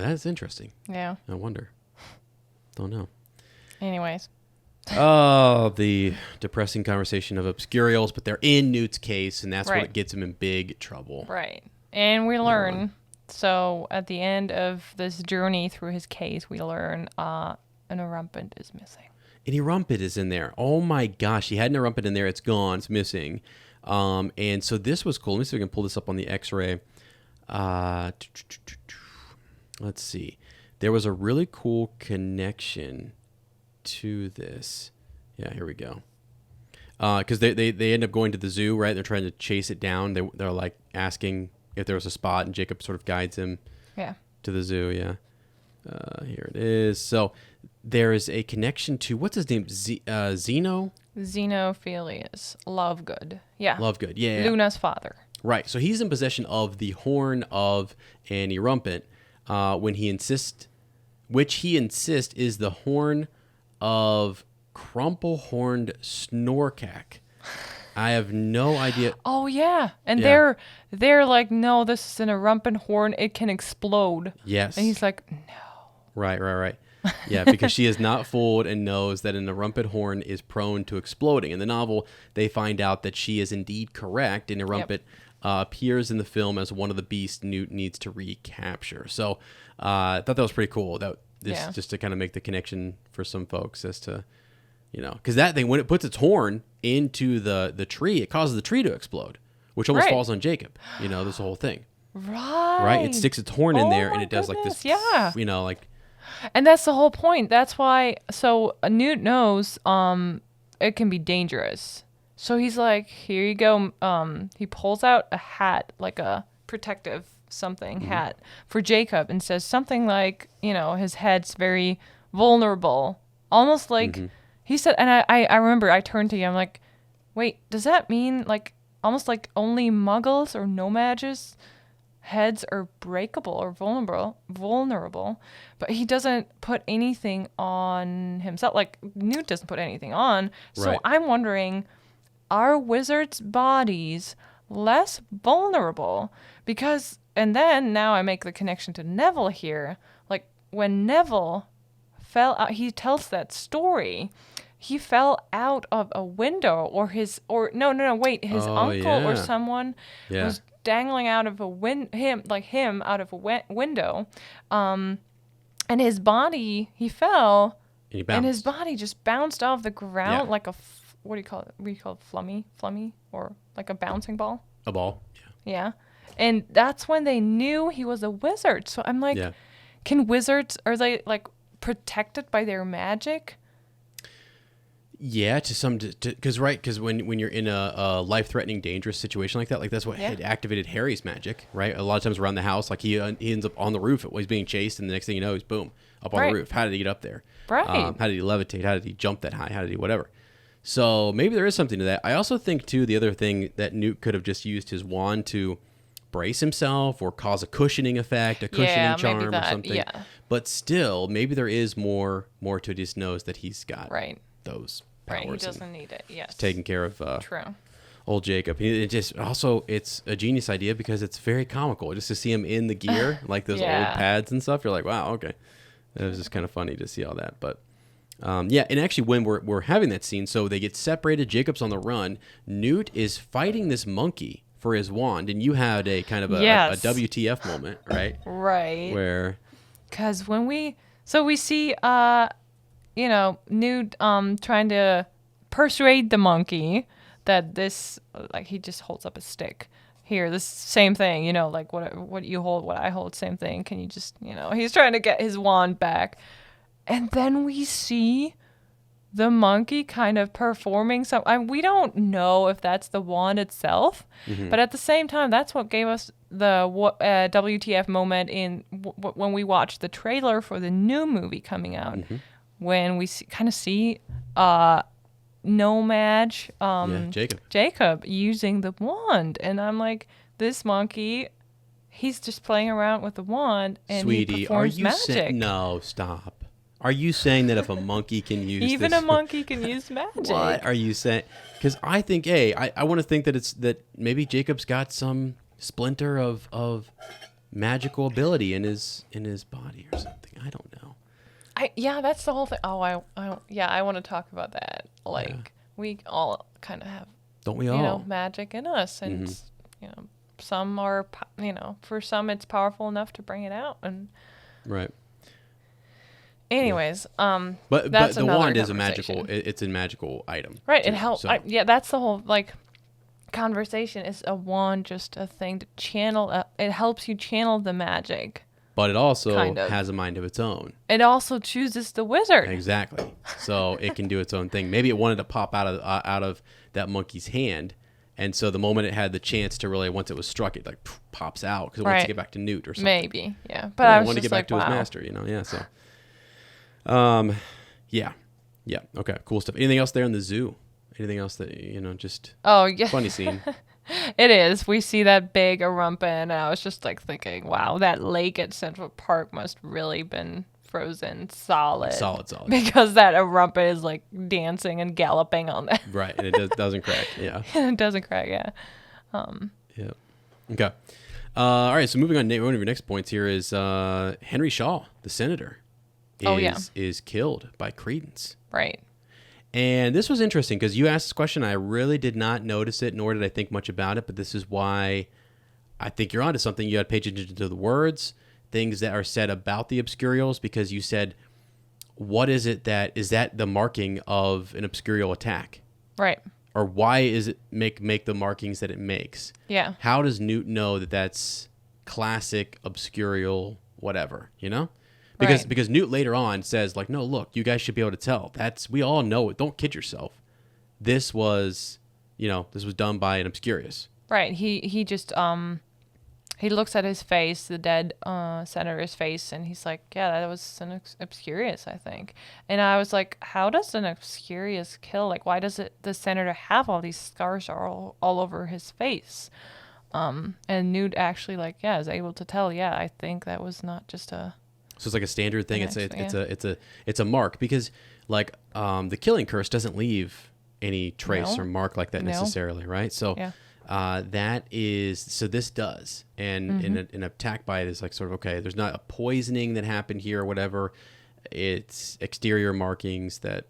that's interesting. Yeah. I wonder. Don't know. Anyways. Oh, the depressing conversation of Obscurials, but they're in Newt's case, and that's what gets him in big trouble. Right. And we learn, so at the end of this journey through his case, we learn an Erumpent is missing. An Erumpent is in there. Oh my gosh, he had an Erumpent in there. It's gone. It's missing. And so this was cool. Let me see if we can pull this up on the X-ray. Let's see. There was a really cool connection to this. Yeah, here we go. Because they end up going to the zoo, right? They're trying to chase it down. They're like asking if there was a spot, and Jacob sort of guides him to the zoo. Yeah. Here it is. So there is a connection to, what's his name? Zeno? Xenophilius. Lovegood. Yeah. Lovegood, yeah. Luna's father. Right. So he's in possession of the horn of an Erumpent which he insists is the horn of Crumple-horned Snorkack. I have no idea. Oh yeah, and they're like, no, this is an Erumpent horn. It can explode. Yes. And he's like, no. Right. Yeah, because she is not fooled and knows that an Erumpent horn is prone to exploding. In the novel, they find out that she is indeed correct, and Erumpent appears in the film as one of the beasts Newt needs to recapture. So I thought that was pretty cool. Just to kind of make the connection for some folks as to, because that thing, when it puts its horn into the tree, it causes the tree to explode, which almost falls on Jacob. This whole thing. Right. It sticks its horn in there, and it does like this. Yeah. Like. And that's the whole point. That's why. So Newt knows it can be dangerous. So he's like, here you go. He pulls out a hat, like a protective hat for Jacob, and says something like, his head's very vulnerable. Almost like he said, and I remember I turned to you, I'm like, wait, does that mean like almost like only muggles or no-mages heads are breakable or vulnerable, but he doesn't put anything on himself. Like Newt doesn't put anything on. So I'm wondering, are wizards' bodies less vulnerable? Because, and then now I make the connection to Neville here. Like when Neville fell out, he tells that story. He fell out of a window, or his uncle or someone was dangling out of him out of a window, and his body, he fell, and his body just bounced off the ground like a what do you call it? We call it flummy, or like a bouncing ball. A ball. Yeah, and that's when they knew he was a wizard. So I'm like, can wizards, are they like protected by their magic? Yeah, because when you're in a life-threatening, dangerous situation like that, like that's what had activated Harry's magic, right? A lot of times around the house, like he ends up on the roof while he's being chased, and the next thing you know, he's boom up on the roof. How did he get up there? Right. How did he levitate? How did he jump that high? How did he whatever? So maybe there is something to that. I also think too, the other thing that Newt could have just used his wand to brace himself or cause a cushioning effect, a cushioning charm or something. Yeah. But still, maybe there is more to it. He just knows that he's got those powers. Right, he doesn't need it, yes. He's taking care of True. Old Jacob. It's a genius idea because it's very comical. Just to see him in the gear, like those old pads and stuff, you're like, wow, okay. It was just kind of funny to see all that. But and actually when we're having that scene, so they get separated, Jacob's on the run, Newt is fighting this monkey for his wand, and you had a kind of a WTF moment, right? Right. Where... Because when we see, Newt trying to persuade the monkey that this, like, he just holds up a stick. Here, this same thing, like what you hold, what I hold, same thing. Can you just, he's trying to get his wand back. And then we see the monkey kind of performing we don't know if that's the wand itself, but at the same time, that's what gave us the WTF moment when we watched the trailer for the new movie coming out, when we see Nomad, Jacob using the wand, and I'm like, this monkey, he's just playing around with the wand, and Sweetie, he performs magic. No, stop. Are you saying that if a monkey can use even this, a monkey can use magic? What are you saying? Because I think, I want to think that maybe Jacob's got some splinter of magical ability in his body or something. I don't know. That's the whole thing. Oh, I want to talk about that. Like, we all kind of have, don't we all? Magic in us, and some are, for some it's powerful enough to bring it out, and right. Anyways, but the wand is it's a magical item, right? It helps. So. That's the whole conversation. Is a wand just a thing to channel? It helps you channel the magic. But it also has a mind of its own. It also chooses the wizard. Exactly. So it can do its own thing. Maybe it wanted to pop out of that monkey's hand, and so the moment it had the chance to really, once it was struck, it pops out because it wants to get back to Newt or something. Maybe, yeah. But I was wanted to get back to his master, Yeah. So, yeah. Okay, cool stuff. Anything else there in the zoo? Anything else that just? Oh yeah. Funny scene. It is. We see that big Arumpa, and I was just thinking, wow, that lake at Central Park must really been frozen solid. Solid. Because that Arumpa is dancing and galloping on that. Right, and it doesn't crack. Yeah. It doesn't crack. Yeah. Yeah. Okay. All right. So moving on, one of your next points here is Henry Shaw, the senator, is killed by Credence. Right. And this was interesting because you asked this question. I really did not notice it, nor did I think much about it. But this is why I think you're onto something. You had to pay attention to the words, things that are said about the obscurials, because you said, what is it is that the marking of an obscurial attack? Right. Or why is it make the markings that it makes? Yeah. How does Newt know that that's classic obscurial whatever, Because Newt later on says, no, look, you guys should be able to tell. We all know it. Don't kid yourself. This was done by an obscurious. Right. He just he looks at his face, the dead senator's face, and he's like, yeah, that was an obscurious, I think. And I was like, how does an obscurious kill? Why does the senator have all these scars all over his face? And Newt actually is able to tell. Yeah, I think that was not just a. So it's like a standard thing. It's a mark because the killing curse doesn't leave any trace or mark like that necessarily, right? So that is this does, and an attack by it is okay. There's not a poisoning that happened here or whatever. It's exterior markings that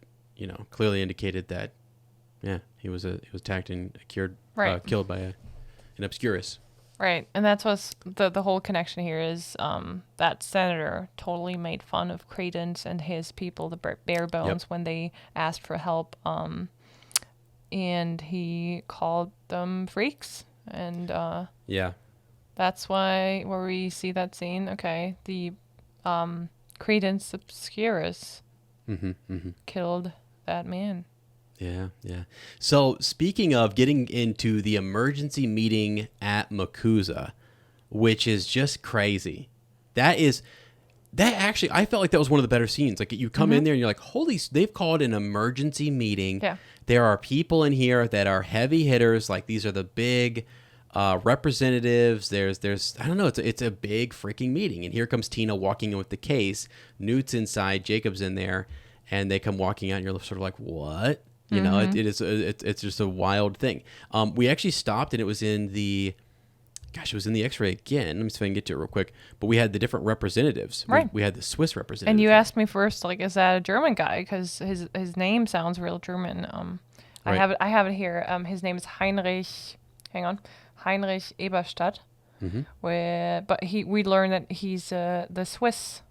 clearly indicated that he was attacked and killed by an obscurus. Right, and that's what's the whole connection here is that senator totally made fun of Credence and his people, the Bare Bones, when they asked for help, and he called them freaks, and that's where we see that scene. Okay, the Credence Obscurus killed that man. Yeah. So speaking of getting into the emergency meeting at MACUSA, which is just crazy. That actually, I felt like that was one of the better scenes. You come in there and you're like, holy, they've called an emergency meeting. Yeah. There are people in here that are heavy hitters. These are the big representatives. There's I don't know. It's a big freaking meeting, and here comes Tina walking in with the case. Newt's inside, Jacob's in there, and they come walking out, and you're sort of like, what? You know, it's just a wild thing. We actually stopped, and it was in the. Gosh, it was in the X-ray again. Let me see if I can get to it real quick. But we had the different representatives. Right. We had the Swiss representative. And you asked me first, like, is that a German guy? Because his name sounds real German. Right. I have it here. His name is Heinrich. Hang on, Heinrich Eberstadt. But we learned that he's the Swiss,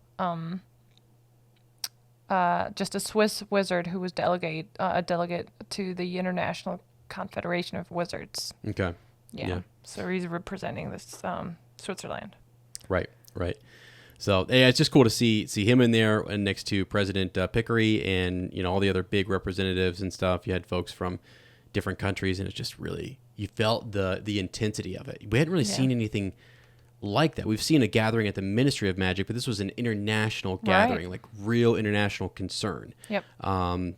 just a Swiss wizard who was a delegate to the International Confederation of Wizards. Okay. Yeah. So he's representing this Switzerland. Right. So yeah, it's just cool to see him in there and next to President Pickery and all the other big representatives and stuff. You had folks from different countries, and it's just really you felt the intensity of it. We hadn't really seen anything like that. We've seen a gathering at the Ministry of Magic, but this was an international gathering, like real international concern. Yep.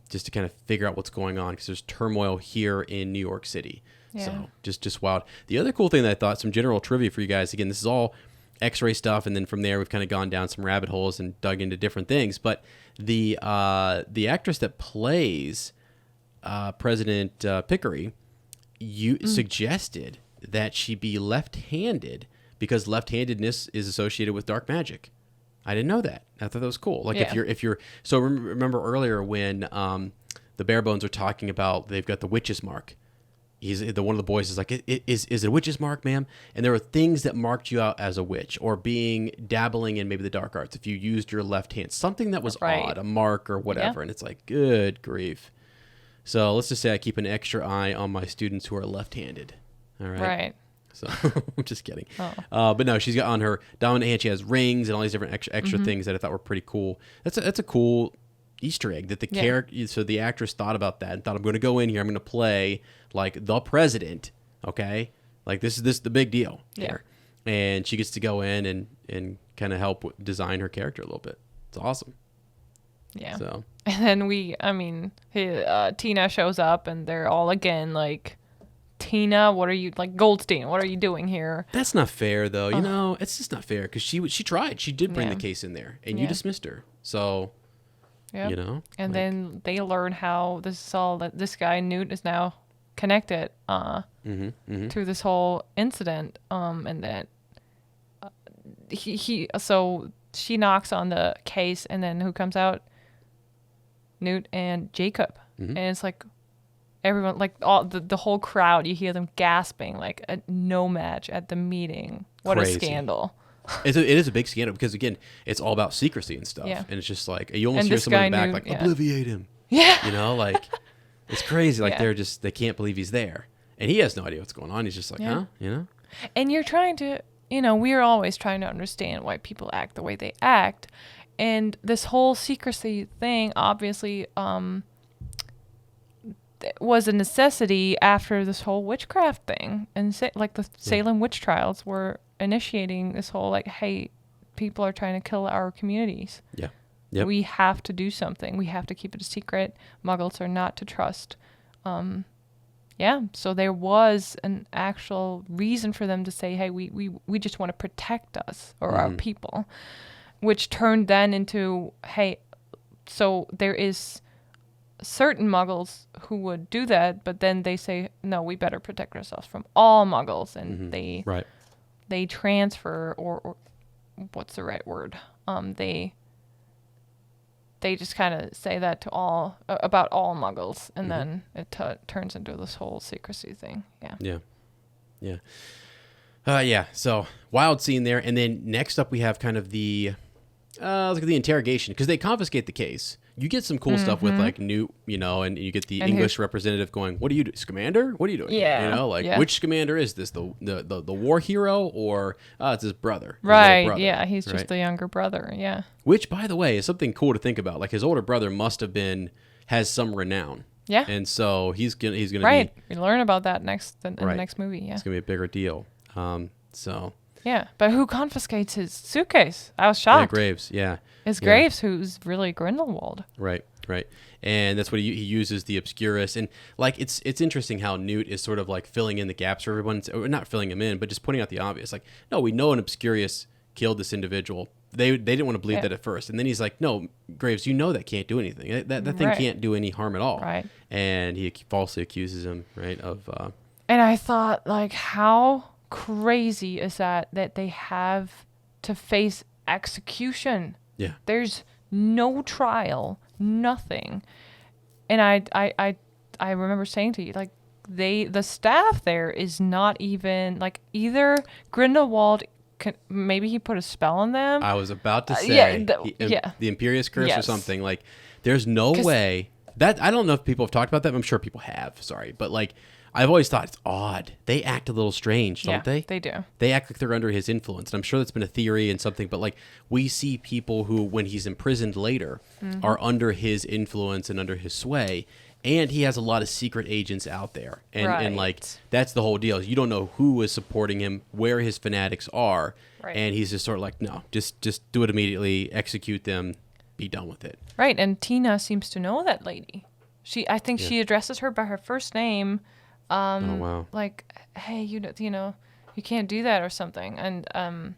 Just to kind of figure out what's going on because there's turmoil here in New York City. Yeah. So just wild. The other cool thing that I thought, some general trivia for you guys. Again, this is all X-ray stuff, and then from there we've kind of gone down some rabbit holes and dug into different things. But the actress that plays President Pickery, suggested that she be left-handed because left-handedness is associated with dark magic. I didn't know that. I thought that was cool. Like if you're so remember earlier when the Barebones are talking about they've got the witch's mark. One of the boys is like, is it a witch's mark, ma'am? And there are things that marked you out as a witch or dabbling in maybe the dark arts if you used your left hand, something that was odd, a mark or whatever. And it's like, good grief. So let's just say I keep an extra eye on my students who are left-handed. All right. Right. So I'm just kidding. But no, she's got on her dominant hand. She has rings and all these different extra things that I thought were pretty cool. That's a cool Easter egg that the character. So the actress thought about that and thought, I'm going to go in here. I'm going to play like the president. Okay, like this is the big deal here, and she gets to go in and kind of help design her character a little bit. It's awesome. Yeah. So and then Tina shows up and they're all again like, Tina, what are you like? Goldstein, what are you doing here? That's not fair, though. You know, it's just not fair because she tried. She did bring the case in there, and you dismissed her. So, and then they learn how this guy Newt is now connected to this whole incident, and that so she knocks on the case, and then who comes out? Newt and Jacob, and it's like. Everyone, like all the whole crowd, you hear them gasping, like a no match at the meeting. What Crazy. A scandal! It is a big scandal because again, it's all about secrecy and stuff, and it's just like you almost hear someone in the back like obliviate him. Yeah, like it's crazy. Like they can't believe he's there, and he has no idea what's going on. He's just like, And you're trying to, we're always trying to understand why people act the way they act, and this whole secrecy thing, obviously, was a necessity after this whole witchcraft thing, and the Salem witch trials were initiating this whole like, hey, people are trying to kill our communities. Yeah, yep. We have to do something. We have to keep it a secret. Muggles are not to trust. So there was an actual reason for them to say, hey, we just want to protect us or our people, which turned then into, hey, so there is certain Muggles who would do that, but then they say, no, we better protect ourselves from all Muggles, and they transfer or what's the right word? They just kind of say that to all about all Muggles, and then it turns into this whole secrecy thing. So wild scene there, and then next up we have kind of the look at the interrogation because they confiscate the case. You get some cool stuff with like Newt, and you get the English representative going, "What do you do, Scamander? What are you doing?" Yeah, which Scamander is this? The war hero or it's his brother? Right. Brother, yeah, he's just the younger brother. Yeah. Which, by the way, is something cool to think about. Like his older brother has some renown. Yeah. And so he's gonna right. We learn about that in the next movie. Yeah. It's gonna be a bigger deal. Yeah, but who confiscates his suitcase? I was shocked. Graves, yeah. It's Graves who's really Grindelwald. Right. Right. And that's what he uses, the Obscurus. And like, it's interesting how Newt is sort of like filling in the gaps for everyone. Or not filling them in, but just pointing out the obvious. Like, no, we know an Obscurus killed this individual. They didn't want to believe that at first. And then he's like, no, Graves, you know that can't do anything. That thing can't do any harm at all. Right. And he falsely accuses him, right, of... and I thought, like, how crazy is that they have to face execution? Yeah. There's no trial, nothing. And I remember saying to you, like, the staff there is not even, like, either Grindelwald... maybe he put a spell on them. I was about to say the Imperious Curse or something. Like, there's no way that I don't know if people have talked about that. I'm sure people have. Sorry, but like, I've always thought it's odd. They act a little strange, don't they? They do. They act like they're under his influence, and I'm sure that's been a theory and something. But like, we see people who, when he's imprisoned later, are under his influence and under his sway. And he has a lot of secret agents out there. And like, that's the whole deal. You don't know who is supporting him, where his fanatics are. Right. And he's just sort of like, no, just do it immediately, execute them, be done with it. Right. And Tina seems to know that lady. I think she addresses her by her first name. Oh, wow. Like, hey, you know, you can't do that or something. And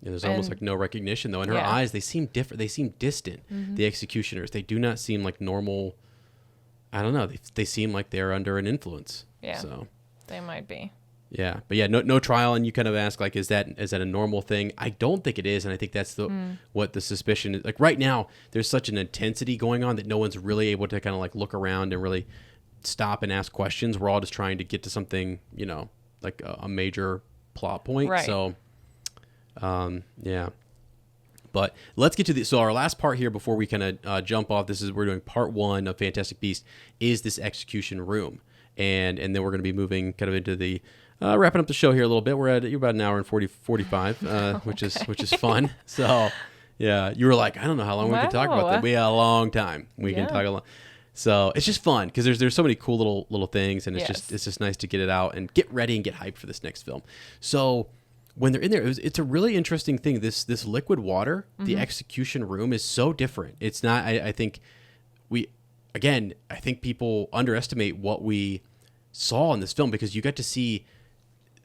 there's almost like no recognition, though. In her eyes, they seem different. They seem distant, the executioners. They do not seem like normal... I don't know. They seem like they're under an influence. Yeah. So they might be. Yeah. But yeah, no trial. And you kind of ask, like, is that a normal thing? I don't think it is. And I think that's what the suspicion is. Like, right now, there's such an intensity going on that no one's really able to kind of like look around and really stop and ask questions. We're all just trying to get to something, you know, like a major plot point. Right. So, yeah. But let's get to so our last part here before we kind of jump off. We're doing part 1 of Fantastic Beasts, is this execution room, and then we're going to be moving kind of into the wrapping up the show here a little bit. You're about an hour and 45, which is fun. So yeah, you were like, I don't know how long we can talk about that. We had a long time. We can talk a lot. So it's just fun because there's so many cool little things, and it's just nice to get it out and get ready and get hyped for this next film. So. When they're in there, it's a really interesting thing. This liquid water, the execution room, is so different. It's not. I think people underestimate what we saw in this film because you got to see.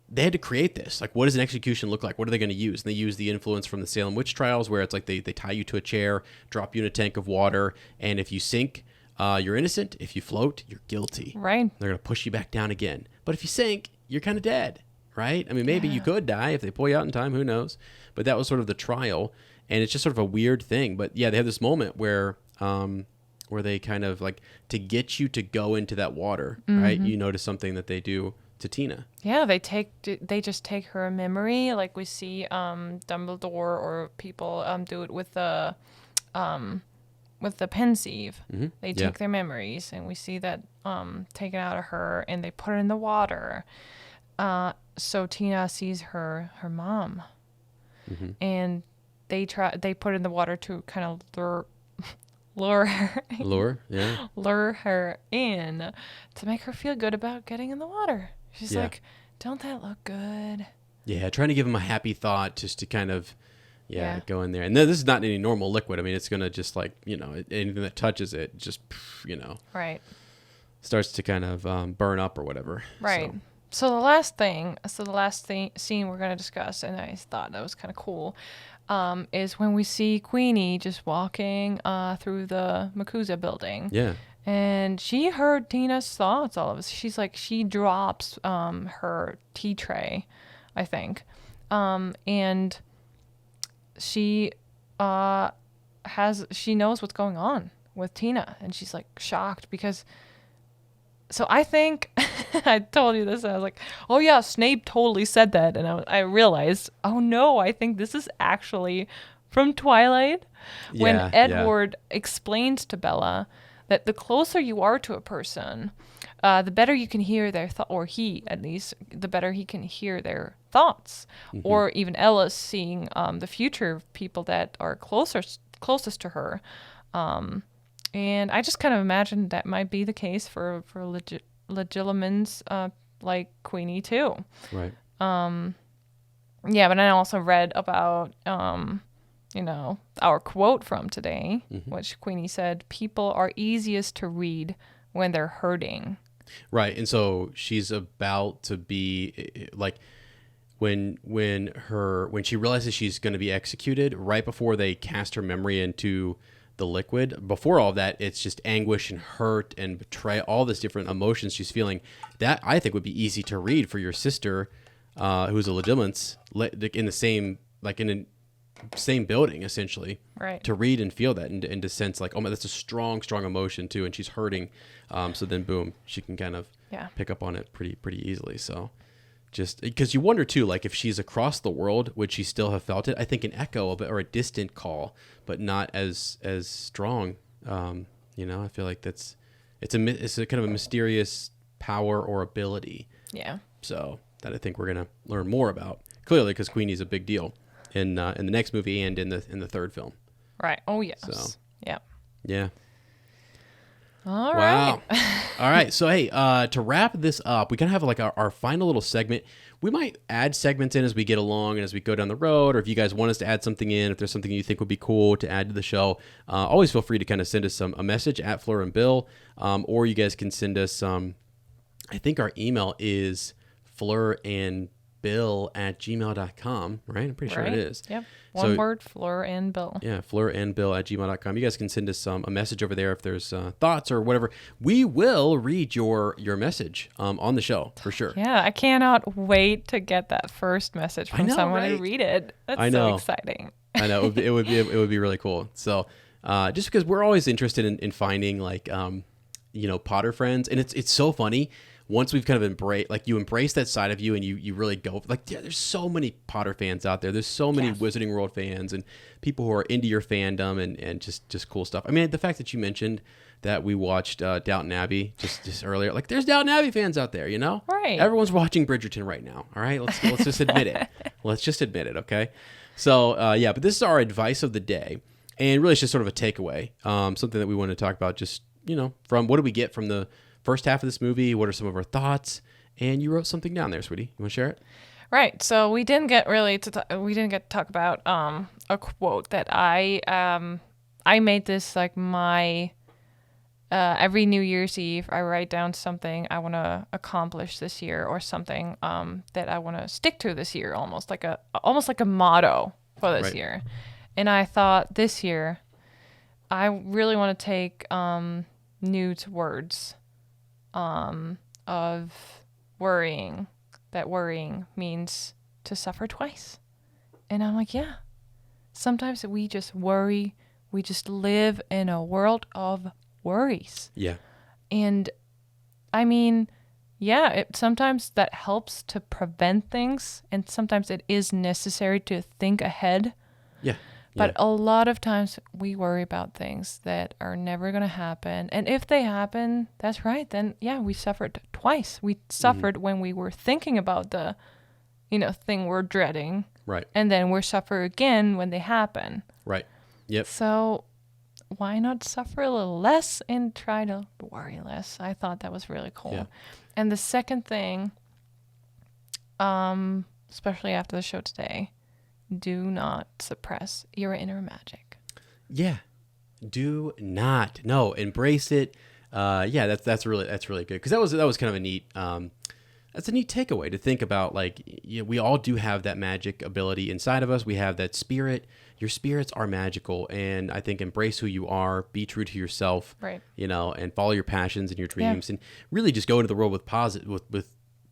They had to create this. Like, what does an execution look like? What are they going to use? And they use the influence from the Salem witch trials, where it's like they tie you to a chair, drop you in a tank of water, and if you sink, you're innocent. If you float, you're guilty. Right. They're going to push you back down again. But if you sink, you're kind of dead. Right? I mean, maybe you could die if they pull you out in time. Who knows? But that was sort of the trial, and it's just sort of a weird thing. But yeah, they have this moment where they kind of like to get you to go into that water, right? You notice something that they do to Tina. Yeah, they just take her memory, like we see Dumbledore or people do it with the pensieve. They take their memories, and we see that taken out of her, and they put it in the water. So Tina sees her mom, and they put in the water to kind of lure her in to make her feel good about getting in the water. She's like, don't that look good? Yeah, trying to give him a happy thought just to kind of go in there. And this is not any normal liquid. I mean, it's gonna just like, you know, anything that touches it just, you know, starts to kind of burn up or whatever. Right. So the last scene we're going to discuss, and I thought that was kind of cool, is when we see Queenie just walking through the MACUSA building. Yeah. And she heard Tina's thoughts, all of us. She's like, she drops her tea tray, I think. And she knows what's going on with Tina. And she's like shocked because... So I think, I told you this, and I was like, oh yeah, Snape totally said that. And I realized, oh no, I think this is actually from Twilight. When Edward explains to Bella that the closer you are to a person, the better you can hear their or he, at least, the better he can hear their thoughts. Or even Ellis seeing the future people that are closest to her. And I just kind of imagined that might be the case for Legilimens like Queenie too. Right. Yeah, but I also read about our quote from today, which Queenie said, people are easiest to read when they're hurting. Right. And so she's about to be like, when she realizes she's going to be executed, right before they cast her memory into the liquid, before all that, it's just anguish and hurt and betrayal, all this different emotions she's feeling. That I think would be easy to read for your sister, who's a legitimate, in the same, like in a same building, essentially, right? To read and feel that, and to sense like, oh man, that's a strong emotion too, and she's hurting. So then, boom, she can kind of pick up on it pretty easily. So, just because you wonder too, like if she's across the world, would she still have felt it? I think an echo of it or a distant call, but not as strong. I feel like it's a kind of a mysterious power or ability. Yeah. So that I think we're gonna learn more about, clearly, because Queenie's a big deal in the next movie and in the third film. Right. Oh yes. So, yeah. Yeah. All wow. right. All right. So, hey, to wrap this up, we kind of have like our final little segment. We might add segments in as we get along and as we go down the road, or if you guys want us to add something in, if there's something you think would be cool to add to the show, always feel free to kind of send us a message at Fleur and Bill, or you guys can send us, I think our email is fleurandbill@gmail.com, right? I'm pretty sure it is. Yep. One word, Fleur and Bill. Yeah, fleurandbill@gmail.com. You guys can send us a message over there if there's thoughts or whatever. We will read your message on the show for sure. Yeah, I cannot wait to get that first message from someone to read it. That's so exciting. I know it would be really cool. So just because we're always interested in finding like Potter friends, and it's so funny. Once we've kind of embrace that side of you, and you really go there's so many Potter fans out there. There's so many Wizarding World fans and people who are into your fandom and just cool stuff. I mean, the fact that you mentioned that we watched Downton Abbey just earlier, like there's Downton Abbey fans out there, Right. Everyone's watching Bridgerton right now. All right, let's just admit it. Let's just admit it, okay? So but this is our advice of the day, and really it's just sort of a takeaway, something that we want to talk about. Just from what do we get from the first half of this movie? What are some of our thoughts? And you wrote something down there, sweetie. You want to share it? Right. So we didn't get to talk about a quote that I made this like my every New Year's Eve. I write down something I want to accomplish this year, or something that I want to stick to this year, almost like a motto for this year. And I thought this year I really want to take Newt's words of worrying, that worrying means to suffer twice. And I'm like, yeah, sometimes we just worry. We just live in a world of worries. Yeah. And I mean, sometimes that helps to prevent things, and sometimes it is necessary to think ahead. Yeah. But a lot of times we worry about things that are never going to happen. And if they happen, that's right. Then, we suffered twice. We suffered when we were thinking about the, thing we're dreading. Right. And then we suffer again when they happen. Right. Yep. So why not suffer a little less and try to worry less? I thought that was really cool. Yeah. And the second thing, especially after the show today, do not suppress your inner magic. Yeah. Do not. No, embrace it. That's really good, because that was kind of a neat that's a neat takeaway to think about. Like, we all do have that magic ability inside of us. We have that spirit. Your spirits are magical, and I think embrace who you are, be true to yourself, right? And follow your passions and your dreams, and really just go into the world with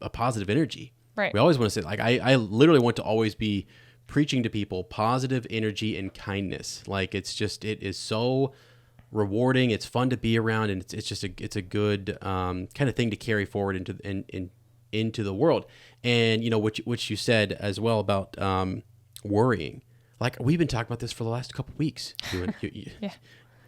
a positive energy. Right. We always want to say, like, I literally want to always be preaching to people positive energy and kindness. Like, it is so rewarding. It's fun to be around, and it's a good kind of thing to carry forward into the world. And which you said as well about worrying. Like, we've been talking about this for the last couple of weeks. You. Yeah.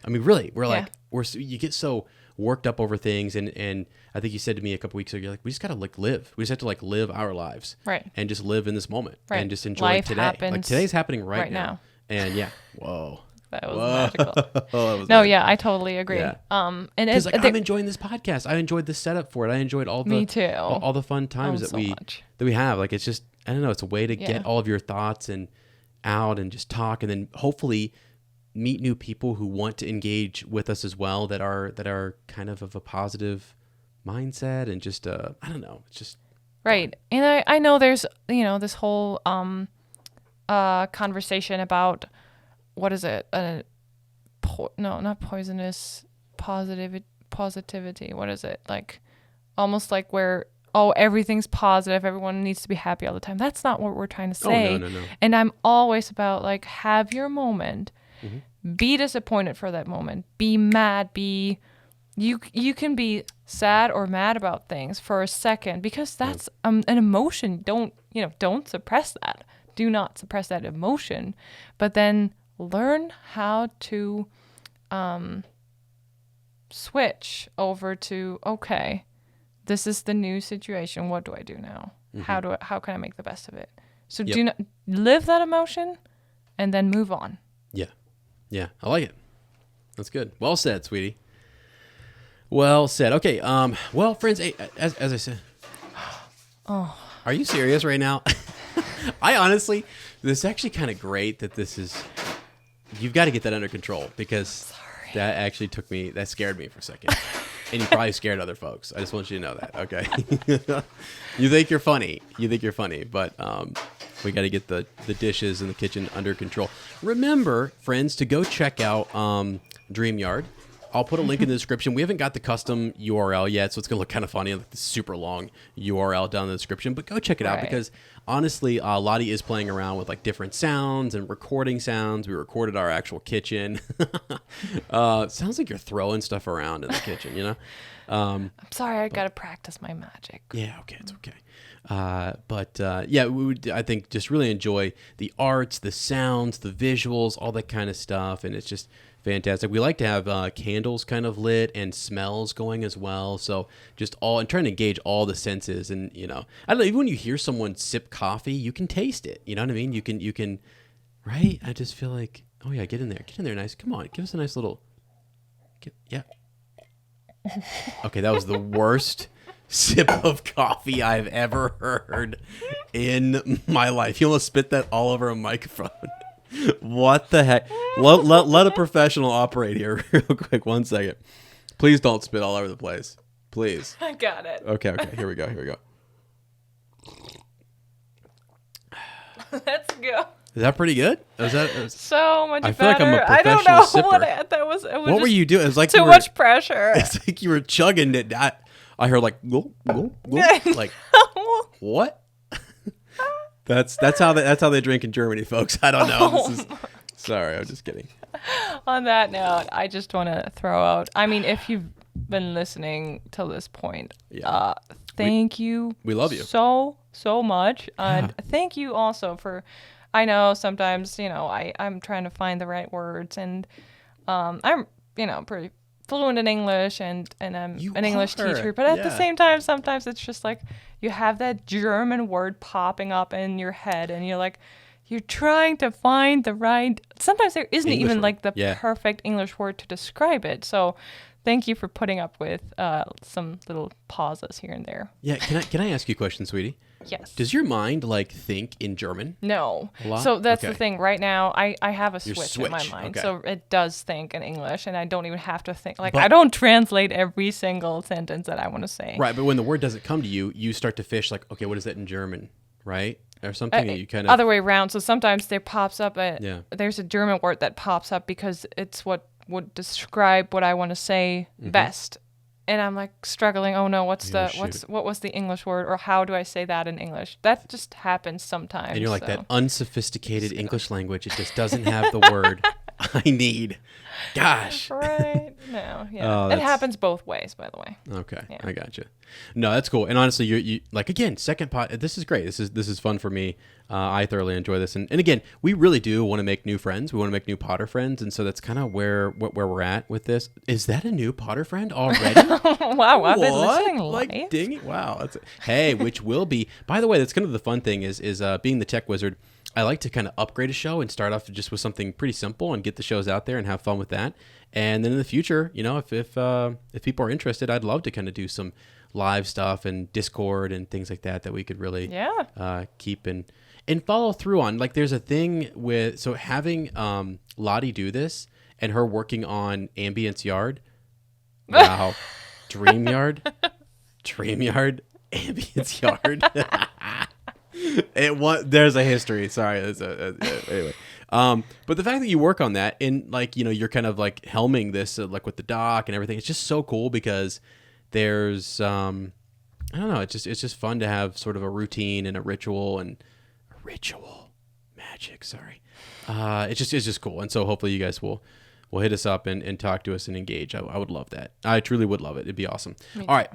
I mean, really, we're like, you get so worked up over things, and I think you said to me a couple weeks ago, you're like, we just gotta live. We just have to live our lives, right? And just live in this moment, right? And just enjoy Life today. Happens like, today's happening right now. And whoa. That was magical. That was no, magical. Yeah, I totally agree. Yeah. And because I'm enjoying this podcast. I enjoyed the setup for it. I enjoyed all the me too. all the fun times that we have. Like, it's just, I don't know. It's a way to get all of your thoughts and out and just talk, and then hopefully meet new people who want to engage with us as well, that are kind of a positive mindset, and just I don't know, it's just right. And I know there's this whole conversation about what is it, no, not poisonous positivity, what is it, like almost like where everything's positive, everyone needs to be happy all the time. That's not what we're trying to say. No. And I'm always about like, have your moment, be disappointed for that moment, be mad, you can be sad or mad about things for a second, because that's an emotion. Don't suppress that. Do not suppress that emotion, but then learn how to switch over to, okay, this is the new situation. What do I do now? How can I make the best of it? So do not live that emotion and then move on. Yeah, I like it. That's good. Well said, sweetie. Well said. Okay. Well, friends, as I said, are you serious right now? I honestly, this is actually kind of great that this is. You've got to get that under control, because that actually that scared me for a second. And you probably scared other folks. I just want you to know that, okay? You think you're funny, but we got to get the dishes in the kitchen under control. Remember, friends, to go check out DreamYard. I'll put a link in the description. We haven't got the custom URL yet, so it's going to look kind of funny, like the super long URL down in the description. But go check it out, because honestly, Lottie is playing around with like different sounds and recording sounds. We recorded our actual kitchen. Sounds like you're throwing stuff around in the kitchen, you know? I'm sorry, I got to practice my magic. Yeah, okay, it's okay. Yeah, we would, I think, just really enjoy the arts, the sounds, the visuals, all that kind of stuff, and it's just fantastic. We like to have candles kind of lit and smells going as well. So and trying to engage all the senses. And, I don't know, even when you hear someone sip coffee, you can taste it. You know what I mean? You can, right? I just feel like, oh yeah, get in there. Nice. Come on. Give us a nice little, yeah. Okay. That was the worst sip of coffee I've ever heard in my life. You almost spit that all over a microphone. What the heck? Let a professional operate here real quick. 1 second. Please don't spit all over the place. Please. I got it. Okay. Here we go. Let's go. Is that pretty good? Is so much better? I feel like I'm a professional I don't know sipper. that was. What were you doing? It was like too much pressure. It's like you were chugging it. I heard like go. Like what? That's how they drink in Germany, folks. I don't know. Sorry, I'm just kidding. On that note, I just want to throw out. I mean, if you've been listening till this point, thank you. We love you so much, and thank you also for. I know sometimes I'm trying to find the right words, and I'm pretty fluent in English, and I'm an English teacher, but at the same time, sometimes it's just like you have that German word popping up in your head, and you're like, you're trying to find the right. Sometimes there isn't English even word. Like the perfect English word to describe it. So, thank you for putting up with some little pauses here and there. Yeah, can I ask you a question, sweetie? Yes. Does your mind think in German? No. So that's the thing. Right now, I have a switch in my mind. Okay. So it does think in English, and I don't even have to think. I don't translate every single sentence that I want to say. Right, but when the word doesn't come to you, you start to fish like, okay, what is that in German, right? Or something you kind of... Other way around. So sometimes there pops up there's a German word that pops up because it's what would describe what I want to say best. And I'm like struggling. Oh no, what was the English word, or how do I say that in English? That just happens sometimes. And you're like that unsophisticated English language. It just doesn't have the word I need. Gosh. Right. No. Yeah. It happens both ways, by the way. Okay. Yeah. I gotcha. No, that's cool. And honestly, you like, again, second pot. This is great. This is fun for me. I thoroughly enjoy this. And again, we really do want to make new friends. We want to make new Potter friends. And so that's kind of where we're at with this. Is that a new Potter friend already? Wow. I've been listening like, dang it. Wow. Hey, which will be, by the way, that's kind of the fun thing is being the tech wizard. I like to kind of upgrade a show and start off just with something pretty simple and get the shows out there and have fun with that. And then in the future, if people are interested, I'd love to kind of do some live stuff and Discord and things like that we could really keep and follow through on. Like, there's a thing with having Lottie do this and her working on Ambience Yard. Wow, Dream Yard, Ambience Yard. There's a history. Sorry, anyway. But the fact that you work on that and like you're kind of like helming this like with the doc and everything, it's just so cool because there's I don't know, it's just fun to have sort of a routine and a ritual magic. Sorry, it's just cool, and so hopefully you guys will hit us up and talk to us and engage. I would love that. I truly would love it. It'd be awesome. All right.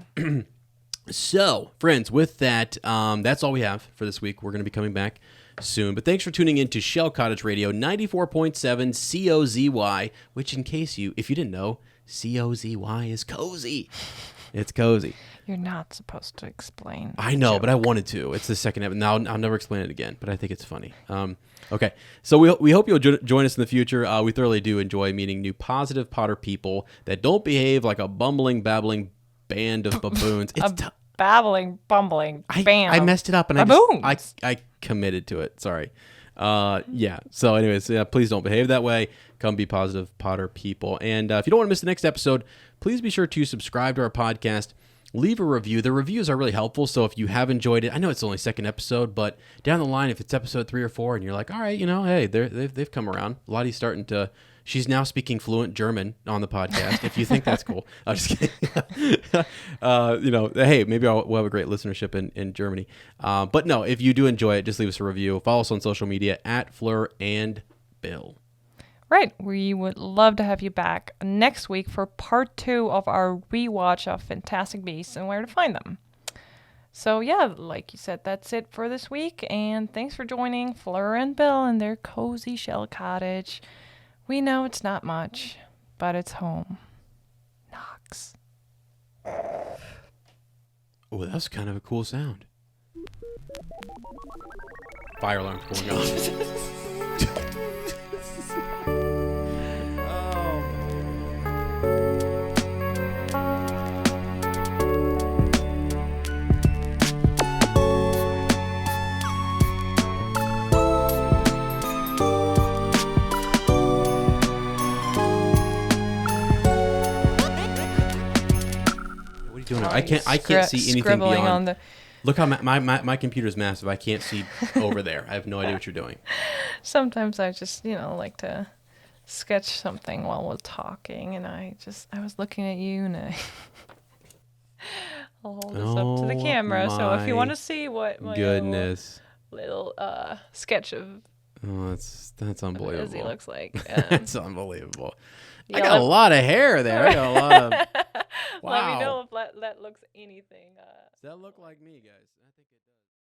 So, friends, with that, that's all we have for this week. We're going to be coming back soon. But thanks for tuning in to Shell Cottage Radio 94.7 COZY, which if you didn't know, COZY is cozy. It's cozy. You're not supposed to explain. I know, but I wanted to. It's the second episode. Now I'll never explain it again, but I think it's funny. Okay, so we hope you'll join us in the future. We thoroughly do enjoy meeting new positive Potter people that don't behave like a bumbling, babbling band of baboons. It's babbling, bumbling band. I messed it up, and I committed to it. Sorry. Yeah. So, anyways, please don't behave that way. Come be positive Potter people. And if you don't want to miss the next episode, please be sure to subscribe to our podcast. Leave a review. The reviews are really helpful. So if you have enjoyed it, I know it's only second episode, but down the line, if it's episode 3 or 4, and you're like, all right, hey, they've come around. Lottie's starting to. She's now speaking fluent German on the podcast. If you think that's cool, I'm just kidding. Hey, maybe we'll have a great listenership in Germany. But no, if you do enjoy it, just leave us a review. Follow us on social media at fleurandbill. Right. We would love to have you back next week for part 2 of our rewatch of Fantastic Beasts and Where to Find Them. So, yeah, like you said, that's it for this week. And thanks for joining Fleur and Bill in their cozy shell cottage. We know it's not much, but it's home. Knox. Oh, that's kind of a cool sound. Fire alarm's going off. I can't see anything beyond. Look how my computer's massive. I can't see over there. I have no idea what you're doing. Sometimes I just like to sketch something while we're talking, and I was looking at you, and I'll hold this up to the camera. So if you want to see what my little sketch of that's unbelievable. As he looks like. That's unbelievable. I got a lot of hair there. I got a lot of. Wow. Let me know if that looks anything. Does that look like me, guys? I think it does.